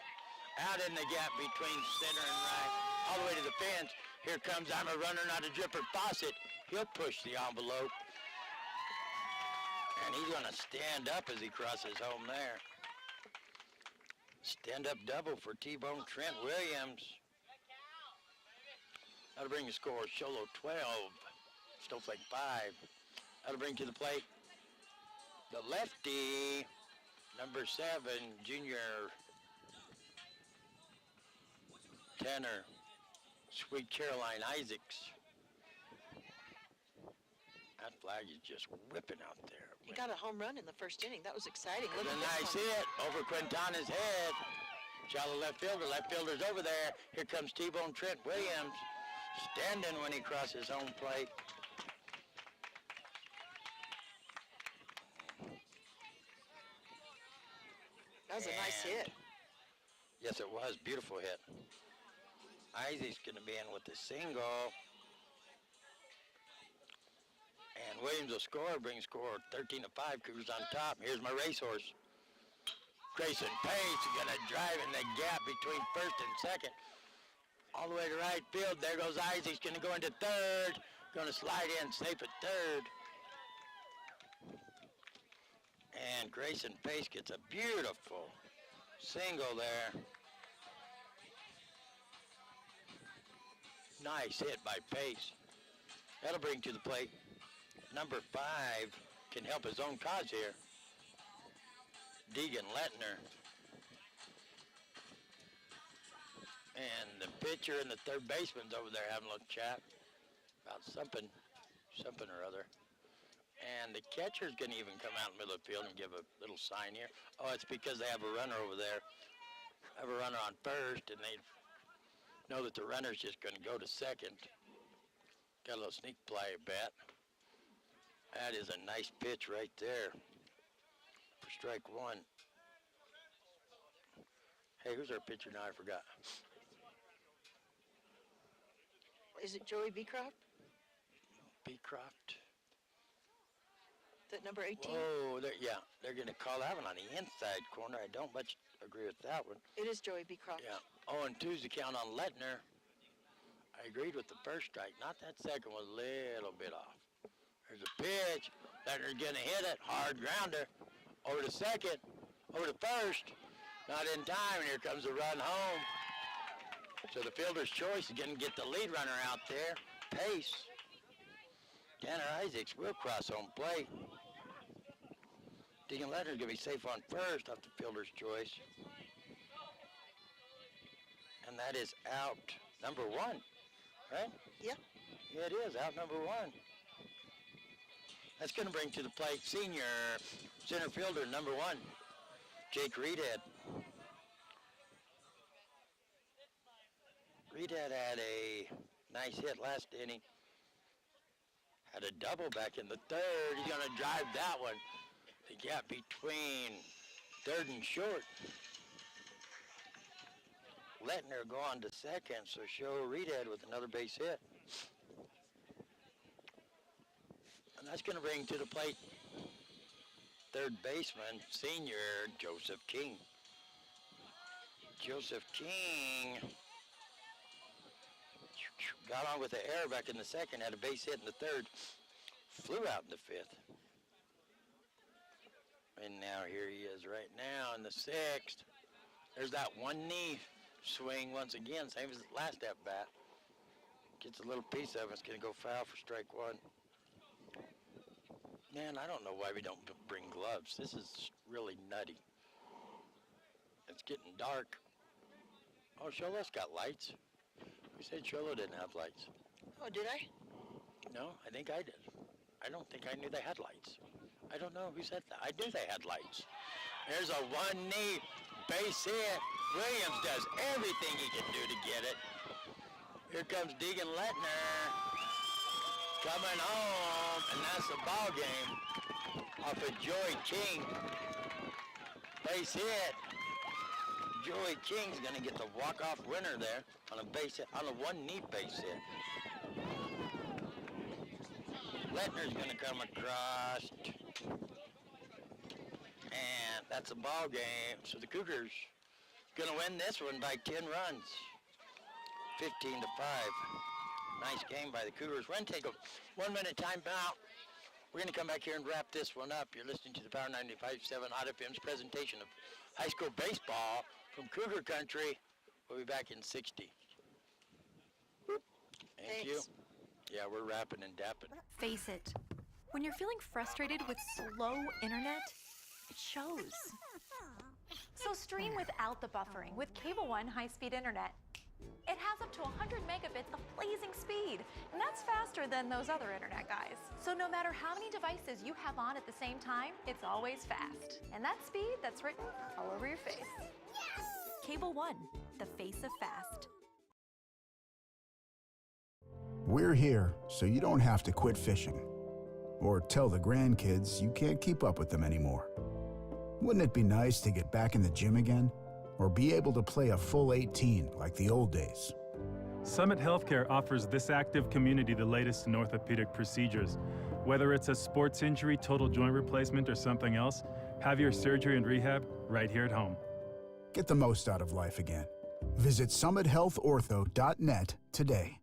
Out in the gap between center and right, all the way to the fence. Here comes, I'm a runner, not a dripper, Fawcett. He'll push the envelope. And he's going to stand up as he crosses home there. Stand-up double for T-Bone Trent Williams. That'll bring the score, Sholo 12, Snowflake 5. That'll bring to the plate the lefty, number 7, junior tenor, Sweet Caroline Isaacs. That flag is just whipping out there. He got a home run in the first inning. That was exciting. Look It's at a this nice one. hit over Quintana's head. Shallow left fielder. Left fielder's over there. Here comes T-Bone Trent Williams, standing when he crosses home plate. That was a nice hit. Yes, it was. Beautiful hit. Isaac's going to be in with the single. And Williams will score, bring score 13-5, Cougars on top. Here's my racehorse. Grayson Pace is going to drive in the gap between first and second. All the way to right field. There goes Isaac's going to go into third. Going to slide in safe at third. And Grayson Pace gets a beautiful single there. Nice hit by Pace. That'll bring to the plate. Number 5 can help his own cause here. Deegan Lettner. And the pitcher and the third baseman's over there having a little chat about something or other. And the catcher's going to even come out in the middle of the field and give a little sign here. Oh, it's because they have a runner over there. Have a runner on first, and they know that the runner's just going to go to second. Got a little sneak play bet. That is a nice pitch right there for strike 1. Hey, who's our pitcher now? I forgot. Is it Joey Beecroft? Beecroft? That number 18? Oh, they're going to call that one on the inside corner. I don't much agree with that one. It is Joey Beecroft. Yeah. 0-2's the count on Lettner. I agreed with the first strike. Not that second one, a little bit off. There's a pitch. Lettner's going to hit it. Hard grounder. Over to second. Over to first. Not in time, and here comes the run home. So the fielder's choice is going to get the lead runner out there. Pace. Tanner Isaacs will cross home plate. Deegan Lettner's going to be safe on first off the fielder's choice. And that is out number 1, right? Yeah. Yeah, it is, out number 1. That's going to bring to the plate senior center fielder, number 1, Jake Reedhead. Reedhead had a nice hit last inning. Had a double back in the third. He's going to drive that one. The gap between third and short. Lettner go on to second, so show Reedhead with another base hit. And that's going to bring to the plate third baseman, senior Joseph King. Joseph King got on with the error back in the second, had a base hit in the third, flew out in the fifth. And now here he is right now in the sixth. There's that one knee swing once again, same as the last at bat. Gets a little piece of it, it's going to go foul for strike 1. Man, I don't know why we don't bring gloves. This is really nutty. It's getting dark. Oh, Sholo's got lights. Who said Sholo didn't have lights? Oh, did I? No, I think I did. I don't think I knew they had lights. I don't know who said that. I knew they had lights. There's a one-knee base hit. Williams does everything he can do to get it. Here comes Deegan Lettner coming home, and that's the ball game off of Joey King. Base hit. Joey King's going to get the walk-off winner there on a base hit, on a one-knee base hit. Lettner's going to come across, and that's a ball game. So the Cougars going to win this one by 10 runs, 15-5. Nice game by the Cougars. We're going to take a 1-minute timeout. We're going to come back here and wrap this one up. You're listening to the Power 95.7 Hot FM's presentation of high school baseball from Cougar Country. We'll be back in 60. Thank you. Yeah, we're wrapping and dapping. Face it, when you're feeling frustrated with slow internet, it shows. So stream without the buffering with Cable One high-speed internet. It has up to 100 megabits of blazing speed, and that's faster than those other internet guys. So no matter how many devices you have on at the same time, it's always fast. And that speed, that's written all over your face. Yes! Cable One, the face of fast. We're here so you don't have to quit fishing or tell the grandkids you can't keep up with them anymore. Wouldn't it be nice to get back in the gym again or be able to play a full 18 like the old days? Summit Healthcare offers this active community the latest in orthopedic procedures. Whether it's a sports injury, total joint replacement, or something else, have your surgery and rehab right here at home. Get the most out of life again. Visit summithealthortho.net today.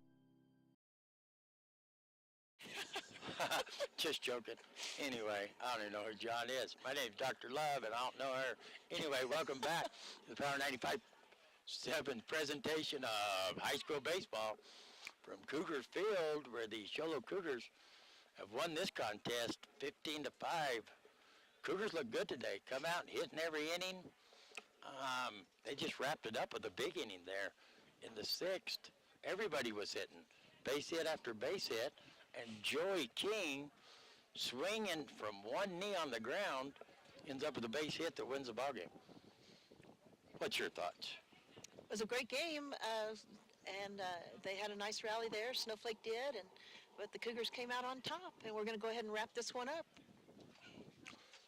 Just joking. Anyway, I don't even know who John is. My name's Dr. Love, and I don't know her. Anyway, welcome back to the Power 95.7 presentation of high school baseball from Cougars Field, where the Sholo Cougars have won this contest 15-5. Cougars look good today. Come out and hitting every inning. They just wrapped it up with a big inning there in the sixth. Everybody was hitting. Base hit after base hit. And Joey King, swinging from one knee on the ground, ends up with a base hit that wins the ballgame. What's your thoughts? It was a great game, and they had a nice rally there. Snowflake did, but the Cougars came out on top, and we're going to go ahead and wrap this one up.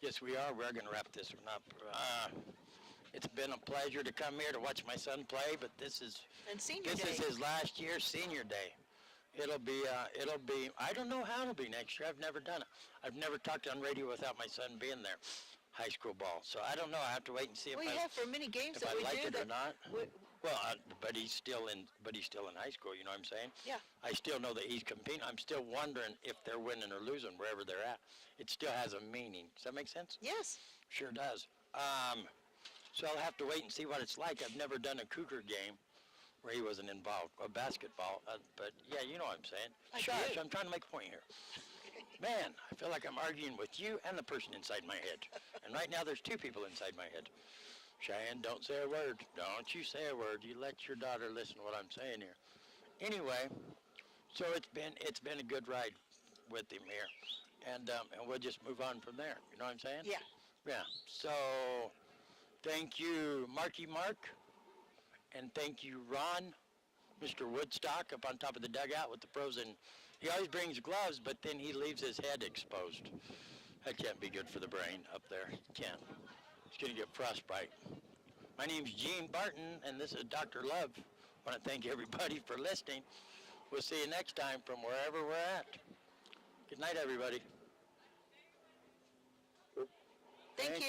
Yes, we are. We're going to wrap this one up. It's been a pleasure to come here to watch my son play, but this is his last year, senior day. It'll be, I don't know how it'll be next year. I've never done it. I've never talked on radio without my son being there, high school ball. So I don't know. I have to wait and see if I have for many games that we like do it or not. But he's still in high school, you know what I'm saying? Yeah. I still know that he's competing. I'm still wondering if they're winning or losing wherever they're at. It still has a meaning. Does that make sense? Yes. Sure does. So I'll have to wait and see what it's like. I've never done a Cougar game where he wasn't involved, a basketball, but yeah, you know what I'm saying. Shush, I'm trying to make a point here. Man, I feel like I'm arguing with you and the person inside my head. And right now there's two people inside my head. Cheyenne, don't say a word. Don't you say a word. You let your daughter listen to what I'm saying here. Anyway, so it's been a good ride with him here. and we'll just move on from there. You know what I'm saying? Yeah. Yeah. So, thank you, Marky Mark, and thank you, Ron, Mr. Woodstock, up on top of the dugout with the frozen. He always brings gloves, but then he leaves his head exposed. That can't be good for the brain up there. Can't. He's going to get frostbite. My name's Gene Barton, and this is Dr. Love. I want to thank everybody for listening. We'll see you next time from wherever we're at. Good night, everybody. Thank you.